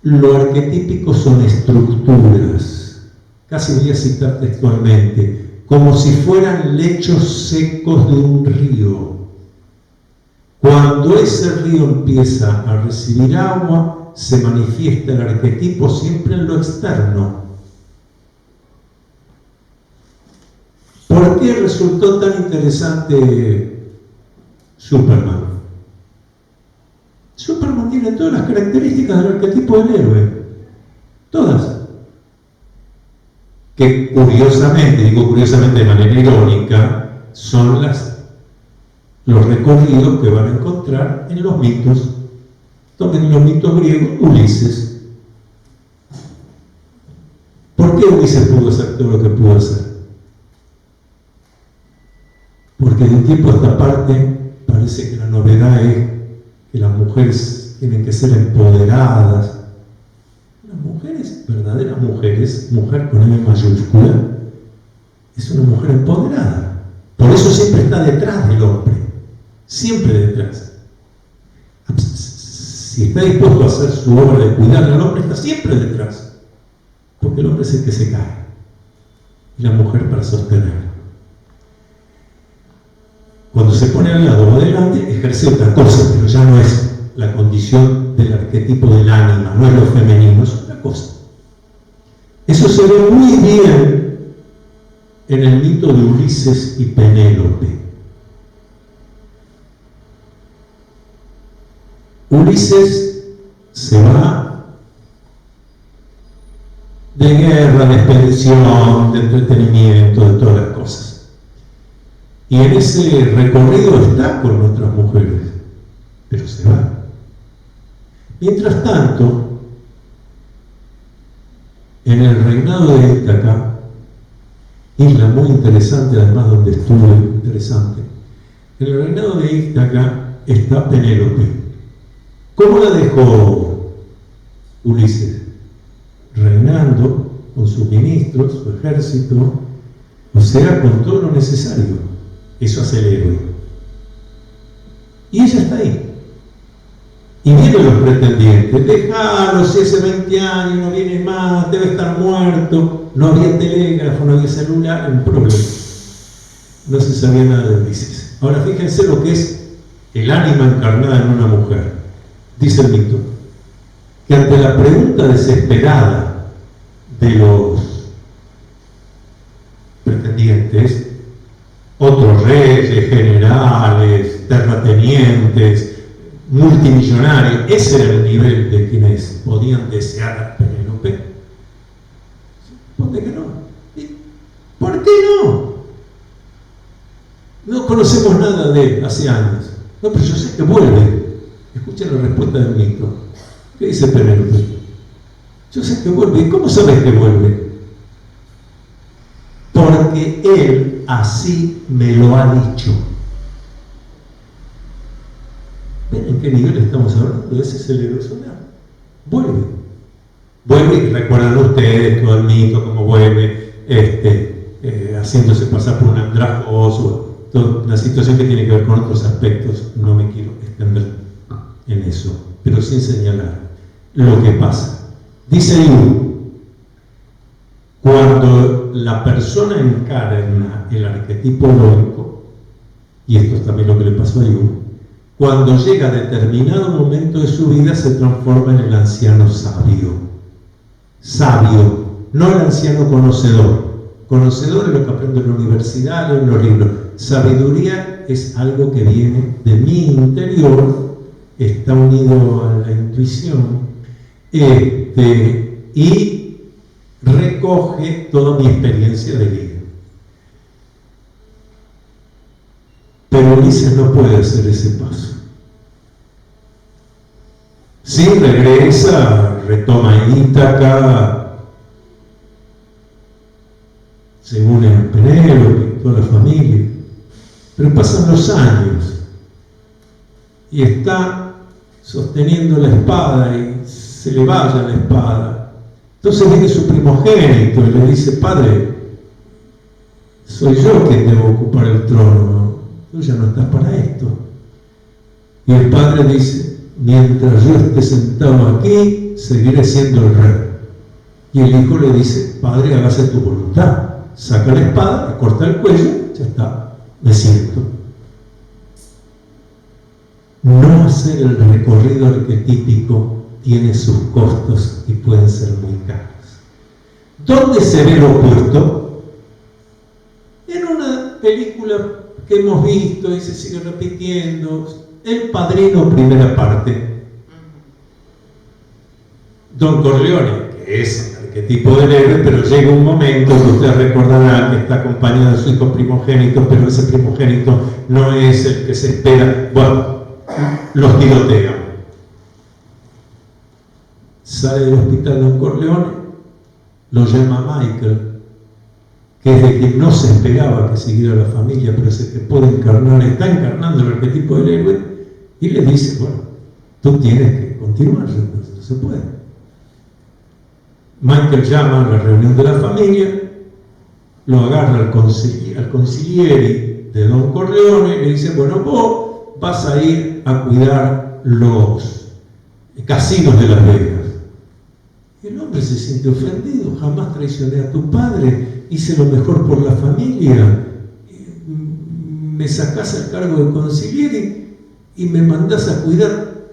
lo arquetípico son estructuras, casi voy a citar textualmente, como si fueran lechos secos de un río. Cuando ese río empieza a recibir agua, se manifiesta el arquetipo siempre en lo externo. ¿Por qué resultó tan interesante Superman? Superman tiene todas las características del arquetipo del héroe. Todas. Que curiosamente, digo curiosamente de manera irónica, son los recorridos que van a encontrar en los mitos. Tomen los mitos griegos, Ulises. ¿Por qué Ulises pudo hacer todo lo que pudo hacer? Porque de un tiempo a esta parte parece que la novedad es que las mujeres tienen que ser empoderadas. Las mujeres, verdaderas mujeres, mujer con M mayúscula, es una mujer empoderada. Por eso siempre está detrás del hombre, siempre detrás. Si está dispuesto a hacer su obra de cuidar al hombre, está siempre detrás, porque el hombre es el que se cae y la mujer para sostenerlo. Cuando se pone al lado o adelante, ejerce otra cosa, pero ya no es la condición del arquetipo del ánima, no es lo femenino, es otra cosa. Eso se ve muy bien en el mito de Ulises y Penélope. Ulises se va de guerra, de expedición, de entretenimiento, de todas las cosas. Y en ese recorrido está con otras mujeres, pero se va. Mientras tanto, en el reinado de Ítaca, isla muy interesante, además donde estuvo interesante, en el reinado de Ítaca está Penélope. ¿Cómo la dejó Ulises? Reinando con sus ministros, su ejército, o sea, con todo lo necesario. Eso hace el héroe. Y ella está ahí. Y vienen los pretendientes. Déjalo, si hace 20 años no viene más, debe estar muerto. No había telégrafo, no había celular, un problema. No se sabía nada de Ulises. Ahora fíjense lo que es el ánima encarnada en una mujer. Dice el mito que ante la pregunta desesperada de los pretendientes, otros reyes, generales, terratenientes, multimillonarios, ese era el nivel de quienes podían desear a Penélope. ¿Por qué no? ¿Por qué no? No conocemos nada de él hace años. No, pero yo sé que vuelve. Escuchen la respuesta del mito. ¿Qué dice Penélope? Yo sé que vuelve. ¿Y cómo sabes que vuelve? Porque él así me lo ha dicho. ¿Ven en qué nivel estamos hablando? Ese es el héroe solar. Vuelve. Vuelve, y recuerdan ustedes todo el mito, cómo vuelve, haciéndose pasar por un andrajoso, toda una situación que tiene que ver con otros aspectos. No me quiero extender en eso, pero sin señalar lo que pasa. Dice Jung, cuando la persona encarna el arquetipo heroico, y esto es también lo que le pasó a Jung, cuando llega a determinado momento de su vida se transforma en el anciano sabio. Sabio, no el anciano conocedor. Conocedor es lo que aprendo en la universidad o en los libros. Sabiduría es algo que viene de mi interior, está unido a la intuición, y recoge toda mi experiencia de vida. Pero Ulises no puede hacer ese paso. Sí, regresa, retoma Ítaca, se une a Penélope, toda la familia, pero pasan los años y está sosteniendo la espada y se le vaya la espada Entonces viene su primogénito y le dice: padre, soy yo quien debo ocupar el trono, tú ya no estás para esto. Y el padre dice: mientras yo esté sentado aquí, seguiré siendo el rey. Y el hijo le dice: padre, hágase tu voluntad. Saca la espada, le corta el cuello, ya está, me siento. No hacer el recorrido arquetípico tiene sus costos y pueden ser muy caros. ¿Dónde se ve lo opuesto? En una película que hemos visto y se sigue repitiendo, El Padrino, primera parte. Don Corleone, que es el arquetipo del héroe, pero llega un momento que usted recordará que está acompañado de su hijo primogénito, pero ese primogénito no es el que se espera. Bueno, los tirotean. Sale del hospital Don Corleone, lo llama Michael, que es de quien no se esperaba que siguiera la familia, pero es el que puede encarnar, está encarnando el arquetipo del héroe, y le dice: bueno, tú tienes que continuar, no se puede. Michael llama a la reunión de la familia, lo agarra al consigliere de Don Corleone y le dice: bueno, vos vas a ir a cuidar los casinos de Las Vegas. Y el hombre se siente ofendido: jamás traicioné a tu padre, hice lo mejor por la familia, me sacás al cargo de consigliere y me mandás a cuidar.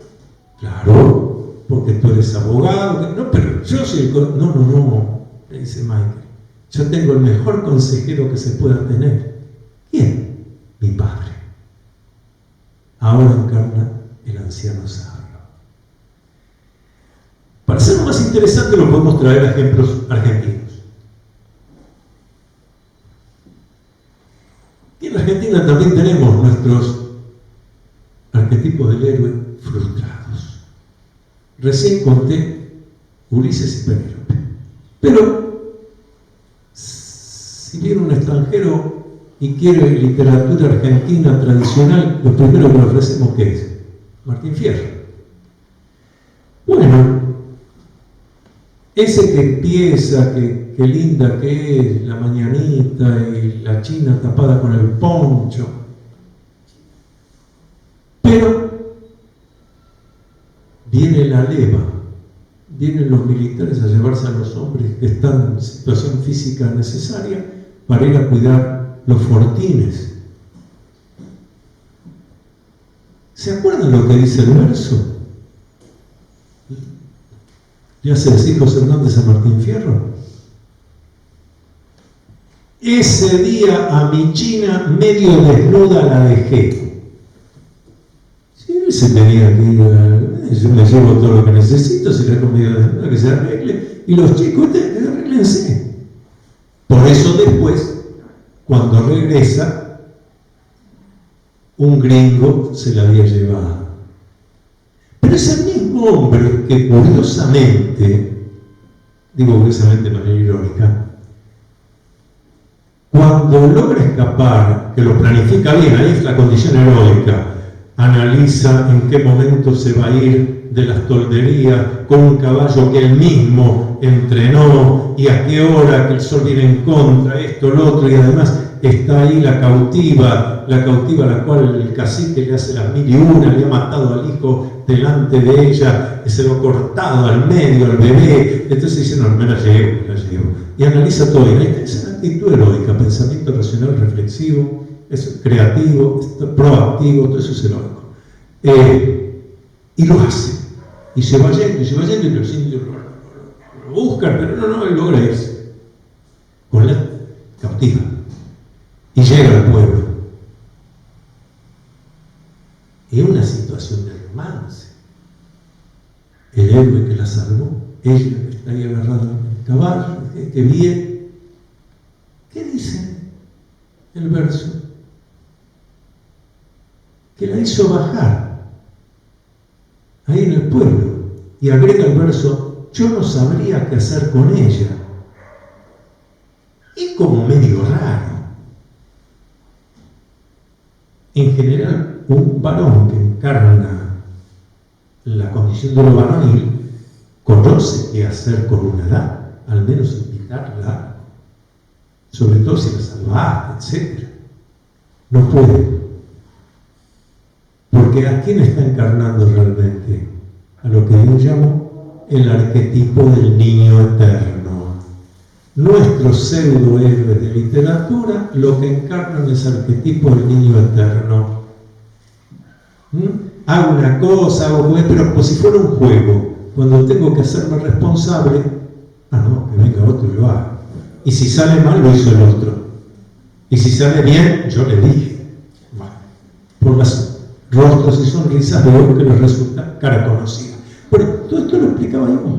Claro, porque tú eres abogado. No, pero yo soy el... No, le dice Michael, yo tengo el mejor consejero que se pueda tener. ¿Quién? Mi padre. Ahora encarna el anciano sabio. Para hacerlo más interesante, lo podemos traer a ejemplos argentinos. Y en Argentina también tenemos nuestros arquetipos del héroe frustrados. Recién conté Ulises y Penélope. Pero si viene un extranjero y quiere literatura argentina tradicional, lo primero que le ofrecemos, ¿qué es? Martín Fierro. Bueno, ese que empieza, que linda que es la mañanita y la china tapada con el poncho. Pero viene la leva, vienen los militares a llevarse a los hombres que están en situación física necesaria para ir a cuidar los fortines. ¿Se acuerdan lo que dice el verso? ¿Le hace decir José Hernández a Martín Fierro? Ese día a mi china medio desnuda la dejé. Si él se tenía que ir, yo le llevo todo lo que necesito, si la comida desnuda que se arregle, y los chicos, ustedes arreglense. Por eso después, cuando regresa, un gringo se la había llevado. Pero es el mismo hombre que curiosamente, digo curiosamente de manera irónica, cuando logra escapar, que lo planifica bien, ahí es la condición heroica, analiza en qué momento se va a ir de las tolderías con un caballo que él mismo entrenó, y a qué hora, que el sol viene en contra, esto, lo otro, y además está ahí la cautiva a la cual el cacique le hace las 1001, le ha matado al hijo delante de ella, se lo ha cortado al medio, al bebé. Entonces dice: no, me la llevo. Y analiza todo, y ahí tenés una actitud heroica, pensamiento racional, reflexivo, es creativo, es proactivo, todo eso es heroico. Y lo hace, y se va yendo, y los indios lo buscan, pero no, él logra irse con la cautiva, y llega al pueblo. Es una situación de romance. El héroe que la salvó, ella que está ahí agarrada al caballo, que viene. ¿Qué dice el verso? Que la hizo bajar ahí en el pueblo, y agrega el verso: yo no sabría qué hacer con ella. Es como medio raro. En general, un varón que encarna la condición de lo varonil conoce qué hacer con una edad. al menos invitarla, sobre todo si la salvaste, etc. No puede. Porque ¿a quién está encarnando realmente? A lo que yo llamo el arquetipo del niño eterno. Nuestros pseudohéroes de literatura lo que encarnan es el arquetipo del niño eterno. Hago una cosa, pero como si fuera un juego. Cuando tengo que hacerme responsable, no, que venga otro y lo haga. Y si sale mal, lo hizo el otro. Y si sale bien, yo le dije. Bueno, por los rostros y sonrisas veo que les resulta cara conocida. Bueno, todo esto lo explicaba yo.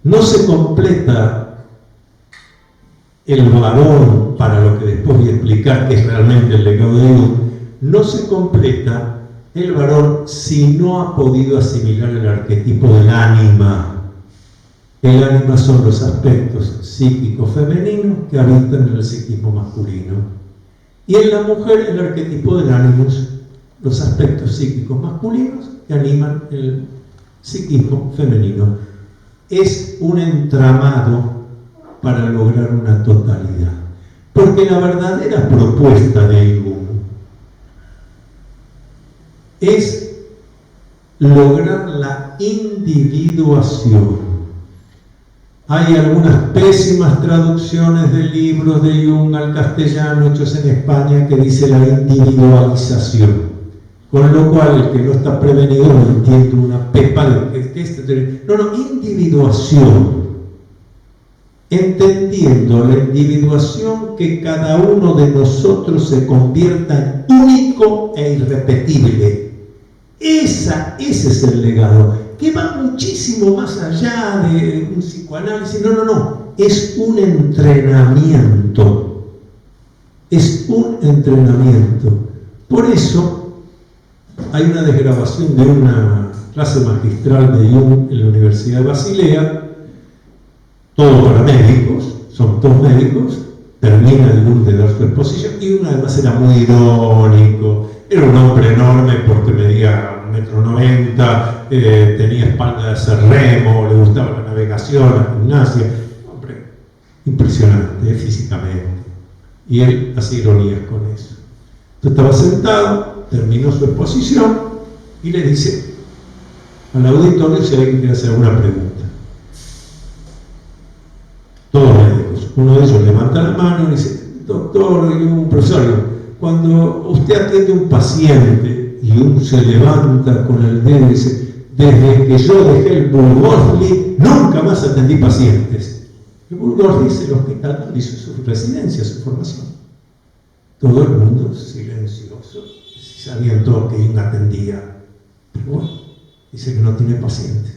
No se completa el varón, para lo que después voy a explicar que es realmente el legado de Dios, no se completa el varón si no ha podido asimilar el arquetipo del ánima. El ánima son los aspectos psíquicos femeninos que habitan en el psiquismo masculino. Y en la mujer el arquetipo del ánimos, los aspectos psíquicos masculinos que animan el psiquismo femenino. Es un entramado para lograr una totalidad. Porque la verdadera propuesta de Jung es lograr la individuación. Hay algunas pésimas traducciones de libros de Jung al castellano hechos en España que dice la individualización. Con lo cual, el que no está prevenido no entiende una pepa de que no, individuación. Entendiendo la individuación que cada uno de nosotros se convierta en único e irrepetible. Ese es el legado, que va muchísimo más allá de un psicoanálisis. No. Es un entrenamiento. Es un entrenamiento. Por eso hay una desgrabación de una clase magistral de Jung en la Universidad de Basilea, todos para médicos, son todos médicos, termina Jung de dar su exposición, y uno además era muy irónico, era un hombre enorme porque medía 1,90 m, tenía espalda de hacer remo, le gustaba la navegación, la gimnasia, un hombre impresionante físicamente, y él hacía ironías con eso. Entonces estaba sentado, terminó su exposición y le dice al auditorio si alguien quiere hacer alguna pregunta. Todos médicos. Uno de ellos levanta la mano y dice: doctor, un profesor, cuando usted atiende a un paciente y uno se levanta con el dedo y dice: desde que yo dejé el Burgosli nunca más atendí pacientes. El Burgosli es el hospital donde hizo su residencia, su formación. Todo el mundo silencioso, sabían todos que Jung atendía, pero bueno, dice que no tiene paciente.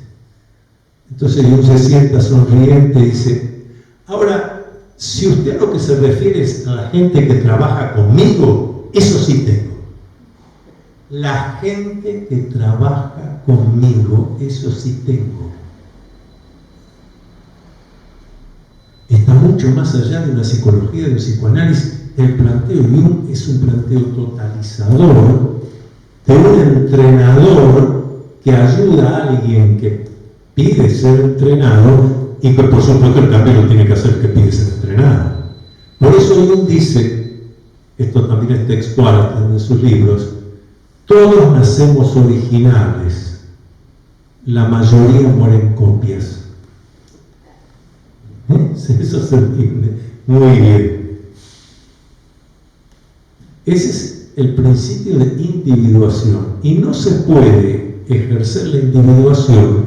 Entonces Jung se sienta sonriente y dice: ahora, si usted a lo que se refiere es a la gente que trabaja conmigo, eso sí tengo. La gente que trabaja conmigo, eso sí tengo. Está mucho más allá de una psicología, de un psicoanálisis. El planteo de Jung es un planteo totalizador de un entrenador que ayuda a alguien que pide ser entrenado y que por supuesto el cambio lo tiene que hacer el que pide ser entrenado. Por eso Jung dice, esto también es textual en sus libros: todos nacemos originales, la mayoría mueren copias. Eso se entiende muy bien. Ese es el principio de individuación, y no se puede ejercer la individuación,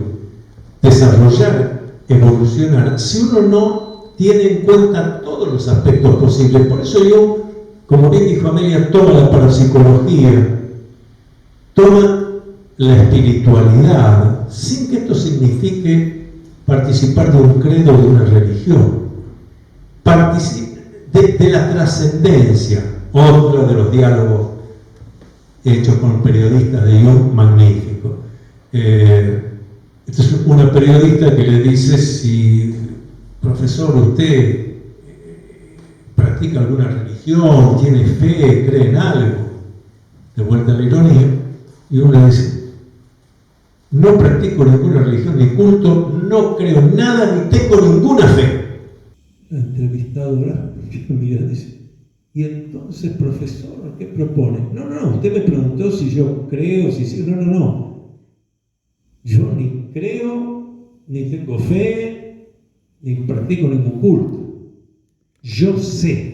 desarrollar, evolucionar, si uno no tiene en cuenta todos los aspectos posibles. Por eso yo, como bien dijo Amelia, toma la parapsicología, toma la espiritualidad, sin que esto signifique participar de un credo o de una religión. De la trascendencia. Otro de los diálogos hechos con periodistas de Jung, magnífico. Esta es una periodista que le dice: si, profesor, usted practica alguna religión, tiene fe, cree en algo, de vuelta a la ironía, y uno le dice: no practico ninguna religión ni culto, no creo en nada ni tengo ninguna fe. La entrevistadora mira, dice, y entonces, profesor, ¿qué propone? No, usted me preguntó si yo creo, si sí, no. Yo ni creo, ni tengo fe, ni practico ningún culto. Yo sé.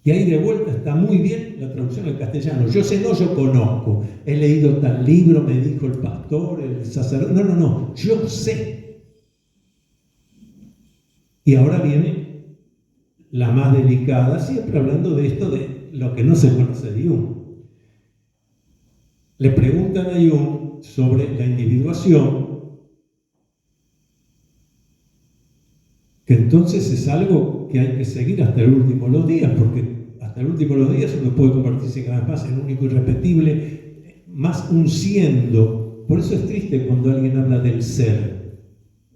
Y ahí de vuelta está muy bien la traducción al castellano. Yo sé, no, yo conozco. He leído tal libro, me dijo el pastor, el sacerdote. No, yo sé. Y ahora viene la más delicada, siempre hablando de esto, de lo que no se conoce de Jung. Le preguntan a Jung sobre la individuación, que entonces es algo que hay que seguir hasta el último de los días, porque hasta el último de los días uno puede convertirse cada vez más en único y irrepetible, más un siendo. Por eso es triste cuando alguien habla del ser.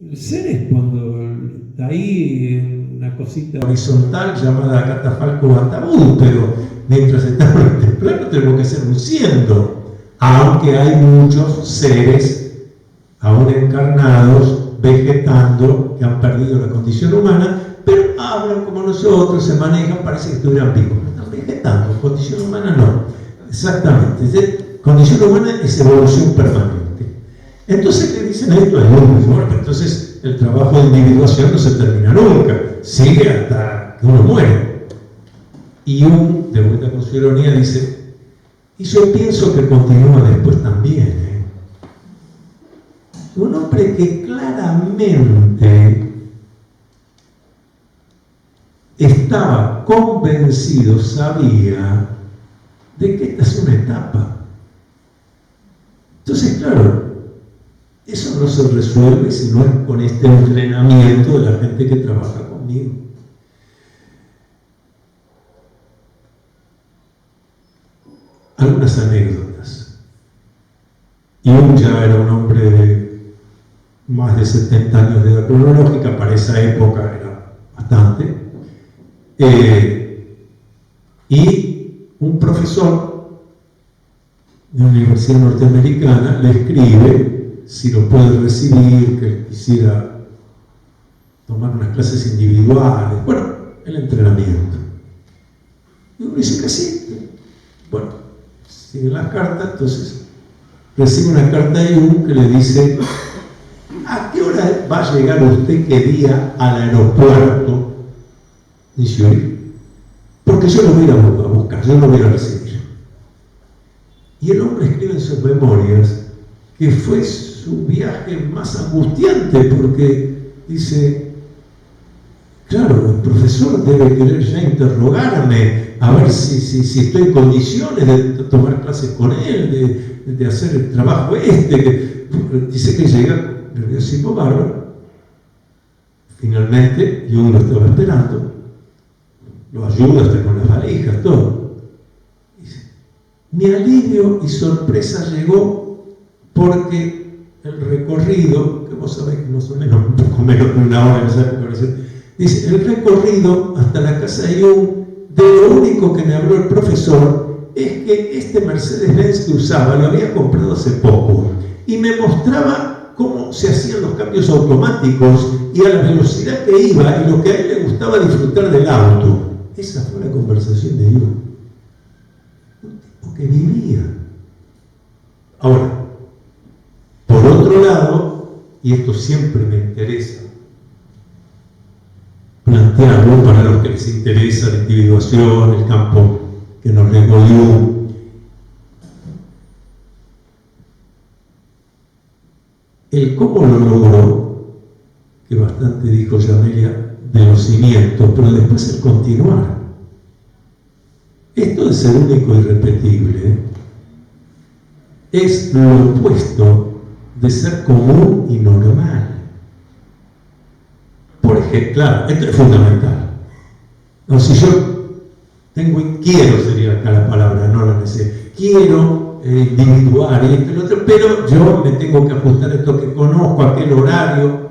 El ser es cuando está ahí una cosita horizontal llamada catafalco batabú, pero mientras estamos en este plano tenemos que ser un siendo, aunque hay muchos seres aún encarnados, vegetando, que han perdido la condición humana, pero hablan como nosotros, se manejan, parece que estuvieran vivos. Están vegetando, condición humana no. Exactamente. Condición humana es evolución permanente. Entonces le dicen esto a Jung, bueno, entonces el trabajo de individuación no se termina nunca, sigue hasta que uno muere. Y Jung, de vuelta con su ironía, dice, y yo pienso que continúa después también. Un hombre que claramente estaba convencido, sabía de que esta es una etapa. Entonces, claro, eso no se resuelve si no es con este entrenamiento de la gente que trabaja conmigo. Algunas anécdotas. Jung ya era un hombre de más de 70 años de edad cronológica, para esa época era bastante, y un profesor de una universidad norteamericana le escribe si lo puede recibir, que quisiera tomar unas clases individuales, bueno, el entrenamiento. Y uno dice que sí. Bueno, sigue las cartas, entonces recibe una carta de Jung que le dice: ¿a qué hora va a llegar usted qué día al aeropuerto? Dice, porque yo lo voy a buscar, yo lo voy a recibir. Y el hombre escribe en sus memorias que fue su viaje más angustiante, porque dice, claro, el profesor debe querer ya interrogarme, a ver si estoy en condiciones de tomar clases con él, de hacer el trabajo dice que llega nerviosismo bárbaro. Finalmente, Jung lo estaba esperando, lo ayuda hasta con las valijas, todo. Dice, mi alivio y sorpresa llegó porque el recorrido, que vos sabés que más o menos un poco menos de una hora en esa época, dice, el recorrido hasta la casa de Jung, de lo único que me habló el profesor es que este Mercedes-Benz que usaba lo había comprado hace poco y me mostraba cómo se hacían los cambios automáticos y a la velocidad que iba y lo que a él le gustaba disfrutar del auto. Esa fue la conversación de Jung. Un tipo que vivía. Ahora, por otro lado, y esto siempre me interesa plantearlo para los que les interesa la individuación, el campo que nos legó Jung. El cómo lo logró, que bastante dijo Yamelia de los cimientos, pero después el continuar. Esto de ser único y irrepetible es lo opuesto de ser común y normal. Por ejemplo, claro, esto es fundamental. No, si yo quiero sería acá la palabra, no la necesito. Quiero individuar y esto y lo otro, pero yo me tengo que ajustar a esto que conozco, a aquel horario.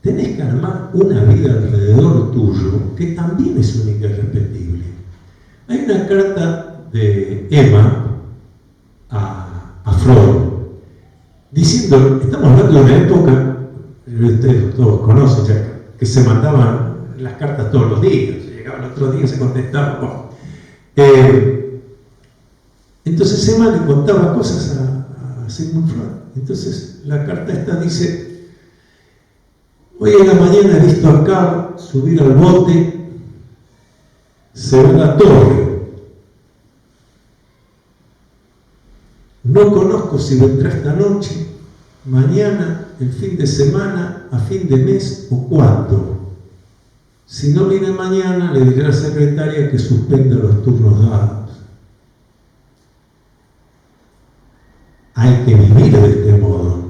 Tenés que armar una vida alrededor tuyo que también es única y irrepetible. Hay una carta de Emma a Freud diciendo, estamos hablando de una época, ustedes todos conocen ya, que se mandaban las cartas todos los días, llegaban el otro día, se contestaban. Entonces Emma le contaba cosas a Sigmund Freud. Entonces la carta esta dice: hoy en la mañana he visto a Carl subir al bote, se ve la torre. No conozco si vendrá esta noche, mañana, el fin de semana, a fin de mes o cuándo. Si no viene mañana, le diré a la secretaria que suspenda los turnos dados. Hay que vivir de este modo.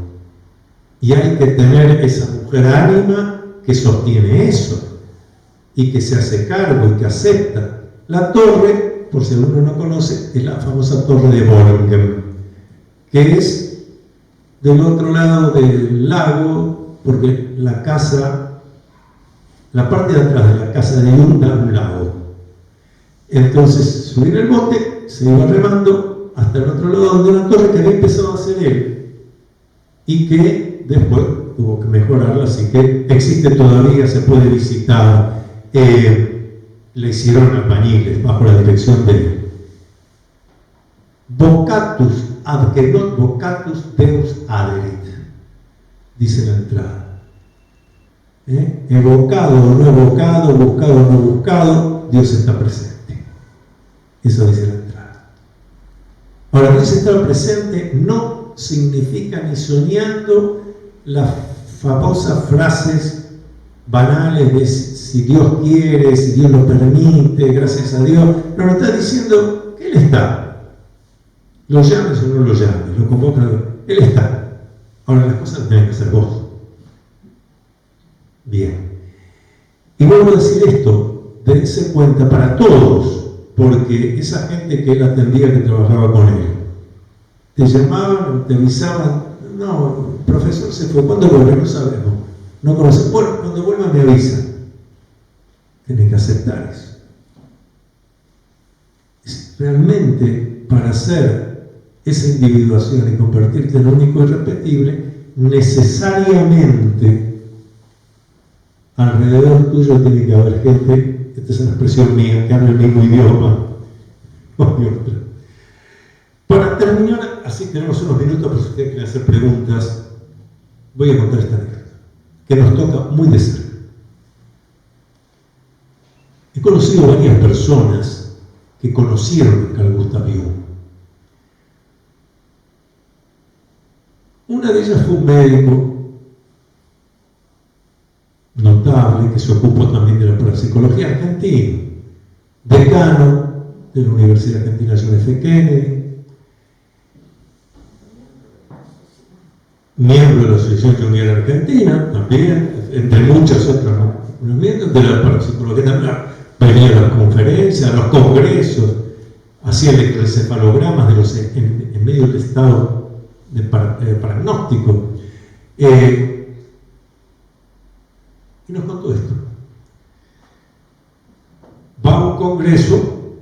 Y hay que tener esa mujer ánima que sostiene eso y que se hace cargo y que acepta. La torre, por si alguno no conoce, es la famosa torre de Borgen, que es del otro lado del lago, porque la casa, la parte de atrás de la casa de Jung da un lago. Entonces, subir el bote, se iba remando hasta el otro lado de una torre que había empezado a hacer él y que después tuvo que mejorarla, así que existe todavía, se puede visitar. Le hicieron albañiles bajo la dirección de él. Vocatus ad que non vocatus Deus aderit, dice la entrada. Evocado o no evocado, buscado o no buscado, Dios está presente. Eso dice la entrada. Ahora, Dios está presente no significa ni soñando las famosas frases banales de si Dios quiere, si Dios lo permite, gracias a Dios. No, está diciendo que Él está. Lo llames o no lo llames, lo convocas, Él está. Ahora las cosas tienen que ser vos. Bien. Y vuelvo a decir esto, dense cuenta para todos, porque esa gente que él atendía, que trabajaba con él, te llamaban, te avisaban: no, el profesor se fue, ¿cuándo vuelve? No sabemos, no conocemos. Bueno, cuando vuelva me avisa. Tienes que aceptar eso. Realmente, para hacer esa individuación y convertirte en único y irrepetible, necesariamente alrededor tuyo tiene que haber gente, esta es una expresión mía, que habla el mismo idioma. Para terminar, así tenemos unos minutos para si ustedes quieren hacer preguntas, voy a contar esta anécdota, que nos toca muy de cerca. He conocido varias personas que conocieron a Carl Gustav Jung. Una de ellas fue un médico notable que se ocupó también de la parapsicología argentina, decano de la Universidad Argentina John F. Kennedy, miembro de la Asociación Junguiana Argentina, también, entre muchas otras miembros de la parapsicología, también venía a las conferencias, a los congresos, hacía electroencefalogramas en medio del estado de paragnóstico. Y nos contó esto. Va a un congreso,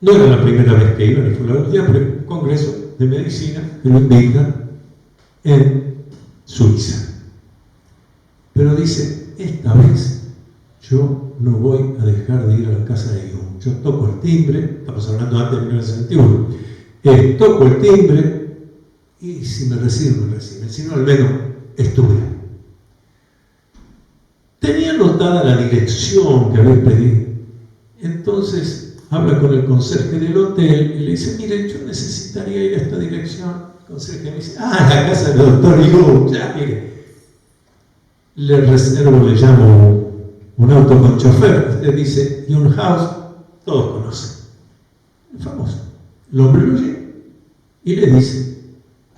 no era la primera vez que iba, ni fue la última, pero un congreso de medicina que lo invitan en Suiza. Pero dice: esta vez yo no voy a dejar de ir a la casa de Jung. Yo toco el timbre, estamos hablando antes de 1961, toco el timbre y si me reciben, me reciben, si no, al menos estuve. Tenía anotada la dirección que había pedido. Entonces habla con el conserje del hotel y le dice: mire, yo necesitaría ir a esta dirección. El conserje me dice: la casa del doctor Jung, ya, mire. Le reservo, le llamo un auto con chofer. Usted dice Jung House, todos conocen. Es famoso. El hombre lo lleva y le dice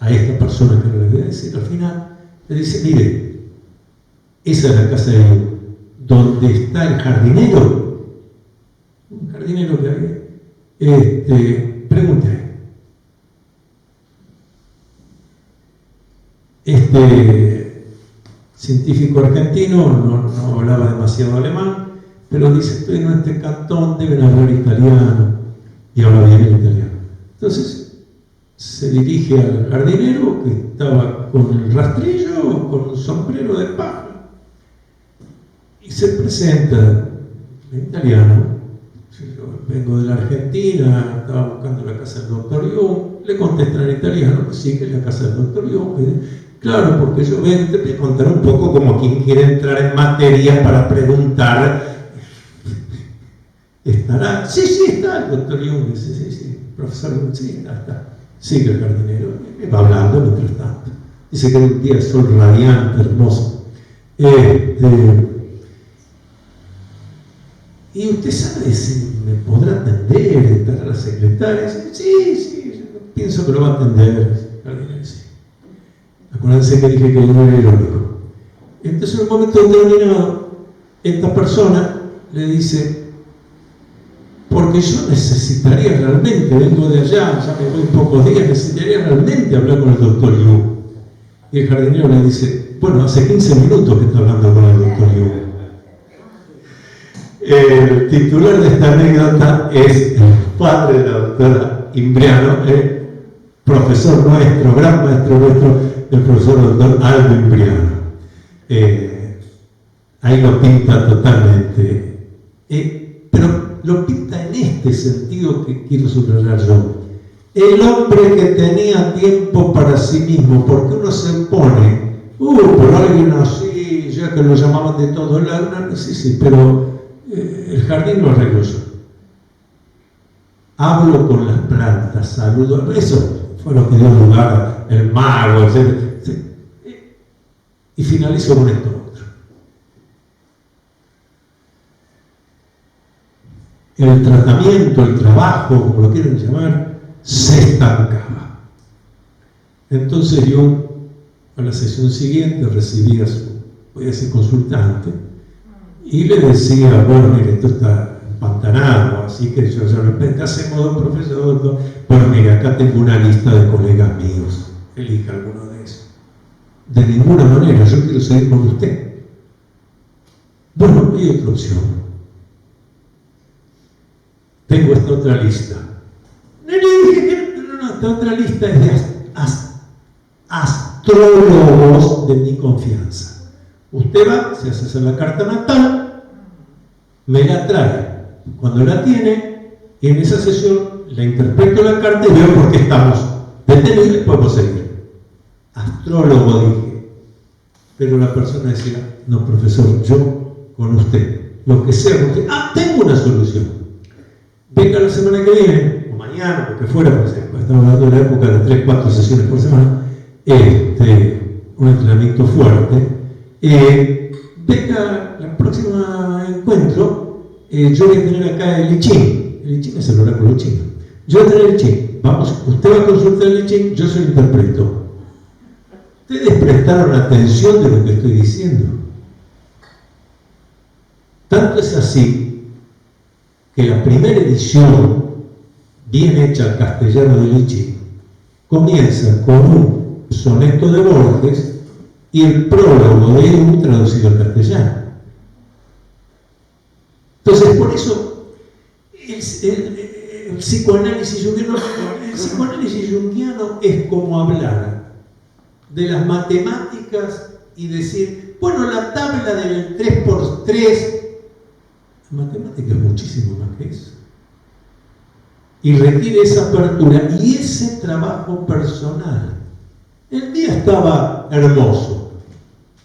a esta persona que no le voy a decir al final, le dice: mire, esa es la casa de Jung, donde está el jardinero, un jardinero que había, pregunte a él. Este científico argentino no hablaba demasiado alemán, pero dice: estoy en este cantón, deben hablar italiano, y habla bien el italiano. Entonces se dirige al jardinero que estaba con el rastrillo, con un sombrero de paja, y se presenta en italiano. Yo vengo de la Argentina, estaba buscando la casa del doctor Jung. Le contestan en italiano que sí, que es la casa del doctor Jung. Claro, porque yo vengo, te voy a contar un poco como quien quiere entrar en materia para preguntar. ¿Estará? Sí, está el doctor Jung. Dice, sí, profesor Jung, sí, está. Sigue el jardinero, va hablando mientras tanto. Dice que era un día de sol radiante, hermoso. Y usted sabe si me podrá atender, estará la secretaria. Sí, yo pienso que lo va a atender, jardinero, sí. Acuérdense que dije que yo no era irónico. Entonces, en un momento determinado, esta persona le dice: porque yo necesitaría realmente, vengo de allá, ya me voy en pocos días, necesitaría realmente hablar con el doctor Jung. Y el jardinero le dice: bueno, hace 15 minutos que está hablando con el doctor Jung. El titular de esta anécdota es el padre de la doctora Imbriano, el profesor nuestro, gran maestro nuestro, el profesor doctor Aldo Imbriano. Ahí lo pinta totalmente. Pero lo pinta en este sentido que quiero subrayar yo. El hombre que tenía tiempo para sí mismo, porque uno se pone, pero alguien así, ya que lo llamaban de todos lados, sí, pero el jardín lo arreglo yo. Hablo con las plantas, saludo, eso fue lo que dio lugar al mago, etc. Y finalizo con esto otro. El tratamiento, el trabajo, como lo quieran llamar, se estancaba. Entonces yo, a la sesión siguiente, recibía a su, voy a decir, consultante, y le decía: bueno, mire, esto está empantanado, así que yo de repente hacemos, profesor, bueno, mire, acá tengo una lista de colegas míos, elija alguno de esos. De ninguna manera, yo quiero seguir con usted. Bueno, hay otra opción. Tengo esta otra lista. No, esta otra lista es de astrólogos de mi confianza. Usted va, se hace la carta natal, me la trae. Cuando la tiene, y en esa sesión le interpreto la carta y veo por qué estamos detenidos y podemos seguir. Astrólogo, dije. Pero la persona decía: no, profesor, yo con usted, lo que sea con usted. Tengo una solución. Venga la semana que viene, o mañana, lo que fuera, porque estamos hablando de la época de 3, 4 sesiones por semana, un entrenamiento fuerte. Venga el próximo encuentro, yo voy a tener acá el I Ching. El I Ching es el oráculo chino. Yo voy a tener el I Ching. Vamos, usted va a consultar el I Ching, yo se lo interpreto. Ustedes prestaron atención de lo que estoy diciendo. Tanto es así que la primera edición, bien hecha al castellano del I Ching, comienza con un soneto de Borges y el prólogo de Jung traducido al castellano. Entonces, por eso el psicoanálisis junguiano es como hablar de las matemáticas y decir: bueno, la tabla del 3×3, la matemática es muchísimo más que eso. Y requiere esa apertura y ese trabajo personal. El día estaba hermoso.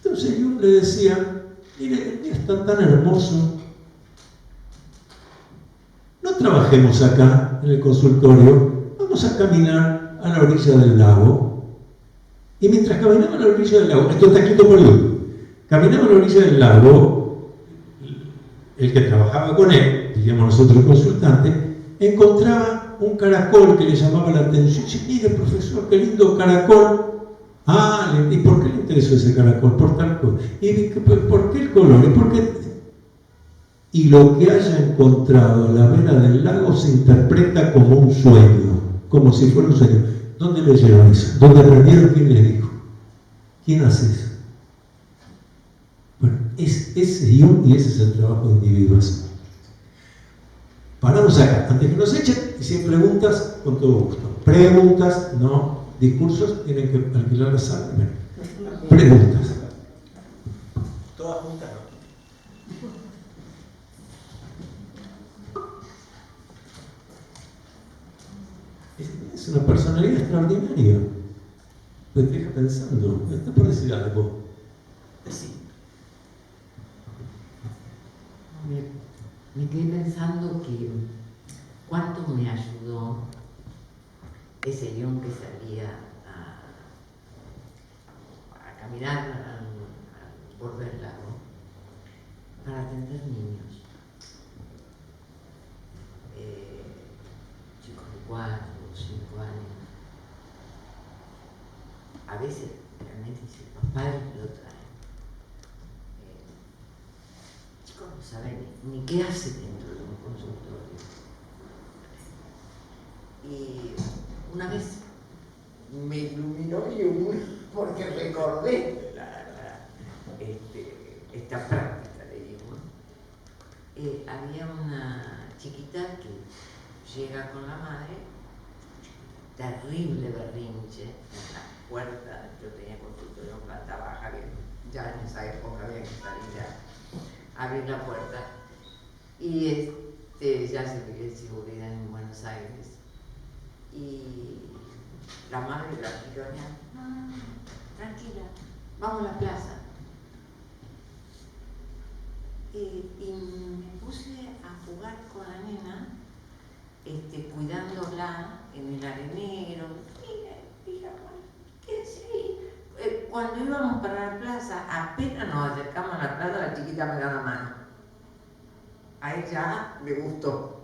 Entonces yo le decía: mire, el día está tan hermoso, no trabajemos acá en el consultorio, vamos a caminar a la orilla del lago. Y mientras caminaba a la orilla del lago, esto está escrito por Jung, caminaba a la orilla del lago, el que trabajaba con él, diríamos nosotros el consultante, encontraba un caracol que le llamaba la atención. Dice: mire, profesor, qué lindo caracol. ¿Y por qué le interesó ese caracol? Por tal cosa. ¿Y por qué el color? ¿Y por qué? Y lo que haya encontrado a la vera del lago se interpreta como un sueño, como si fuera un sueño. ¿Dónde leyeron eso? ¿Dónde aprendieron? ¿Quién les dijo? ¿Quién hace eso? Bueno, ese es Jung y ese es el trabajo de individuación. Paramos acá, antes que nos echen, y si hay preguntas, con todo gusto. Preguntas, no discursos, tienen que alquilar la sala. Bueno, preguntas. Todas juntas, ¿no? Es una personalidad extraordinaria. Pues te deja pensando. Está por decir algo. Sí. Me quedé pensando que cuánto me ayudó ese guión que salía a caminar al borde del lago para atender niños. Chicos de 4 o 5 años. A veces realmente los padres lo traen. Chicos no saben ni qué hace dentro de un consultorio. Y una vez me iluminó porque recordé esta práctica, le digo. Había una chiquita que llega con la madre, terrible berrinche en la puerta. Yo tenía consultorio en planta baja, que ya en esa época había que salir a abrir la puerta. Y ya se vive seguridad en Buenos Aires. Y la madre de la chica, tranquila, vamos a la plaza. Y me puse a jugar con la nena, cuidándola en el arenero. Mira, quédese ahí. Cuando íbamos para la plaza, apenas nos acercamos a la plaza, la chiquita me da la mano. A ella le gustó.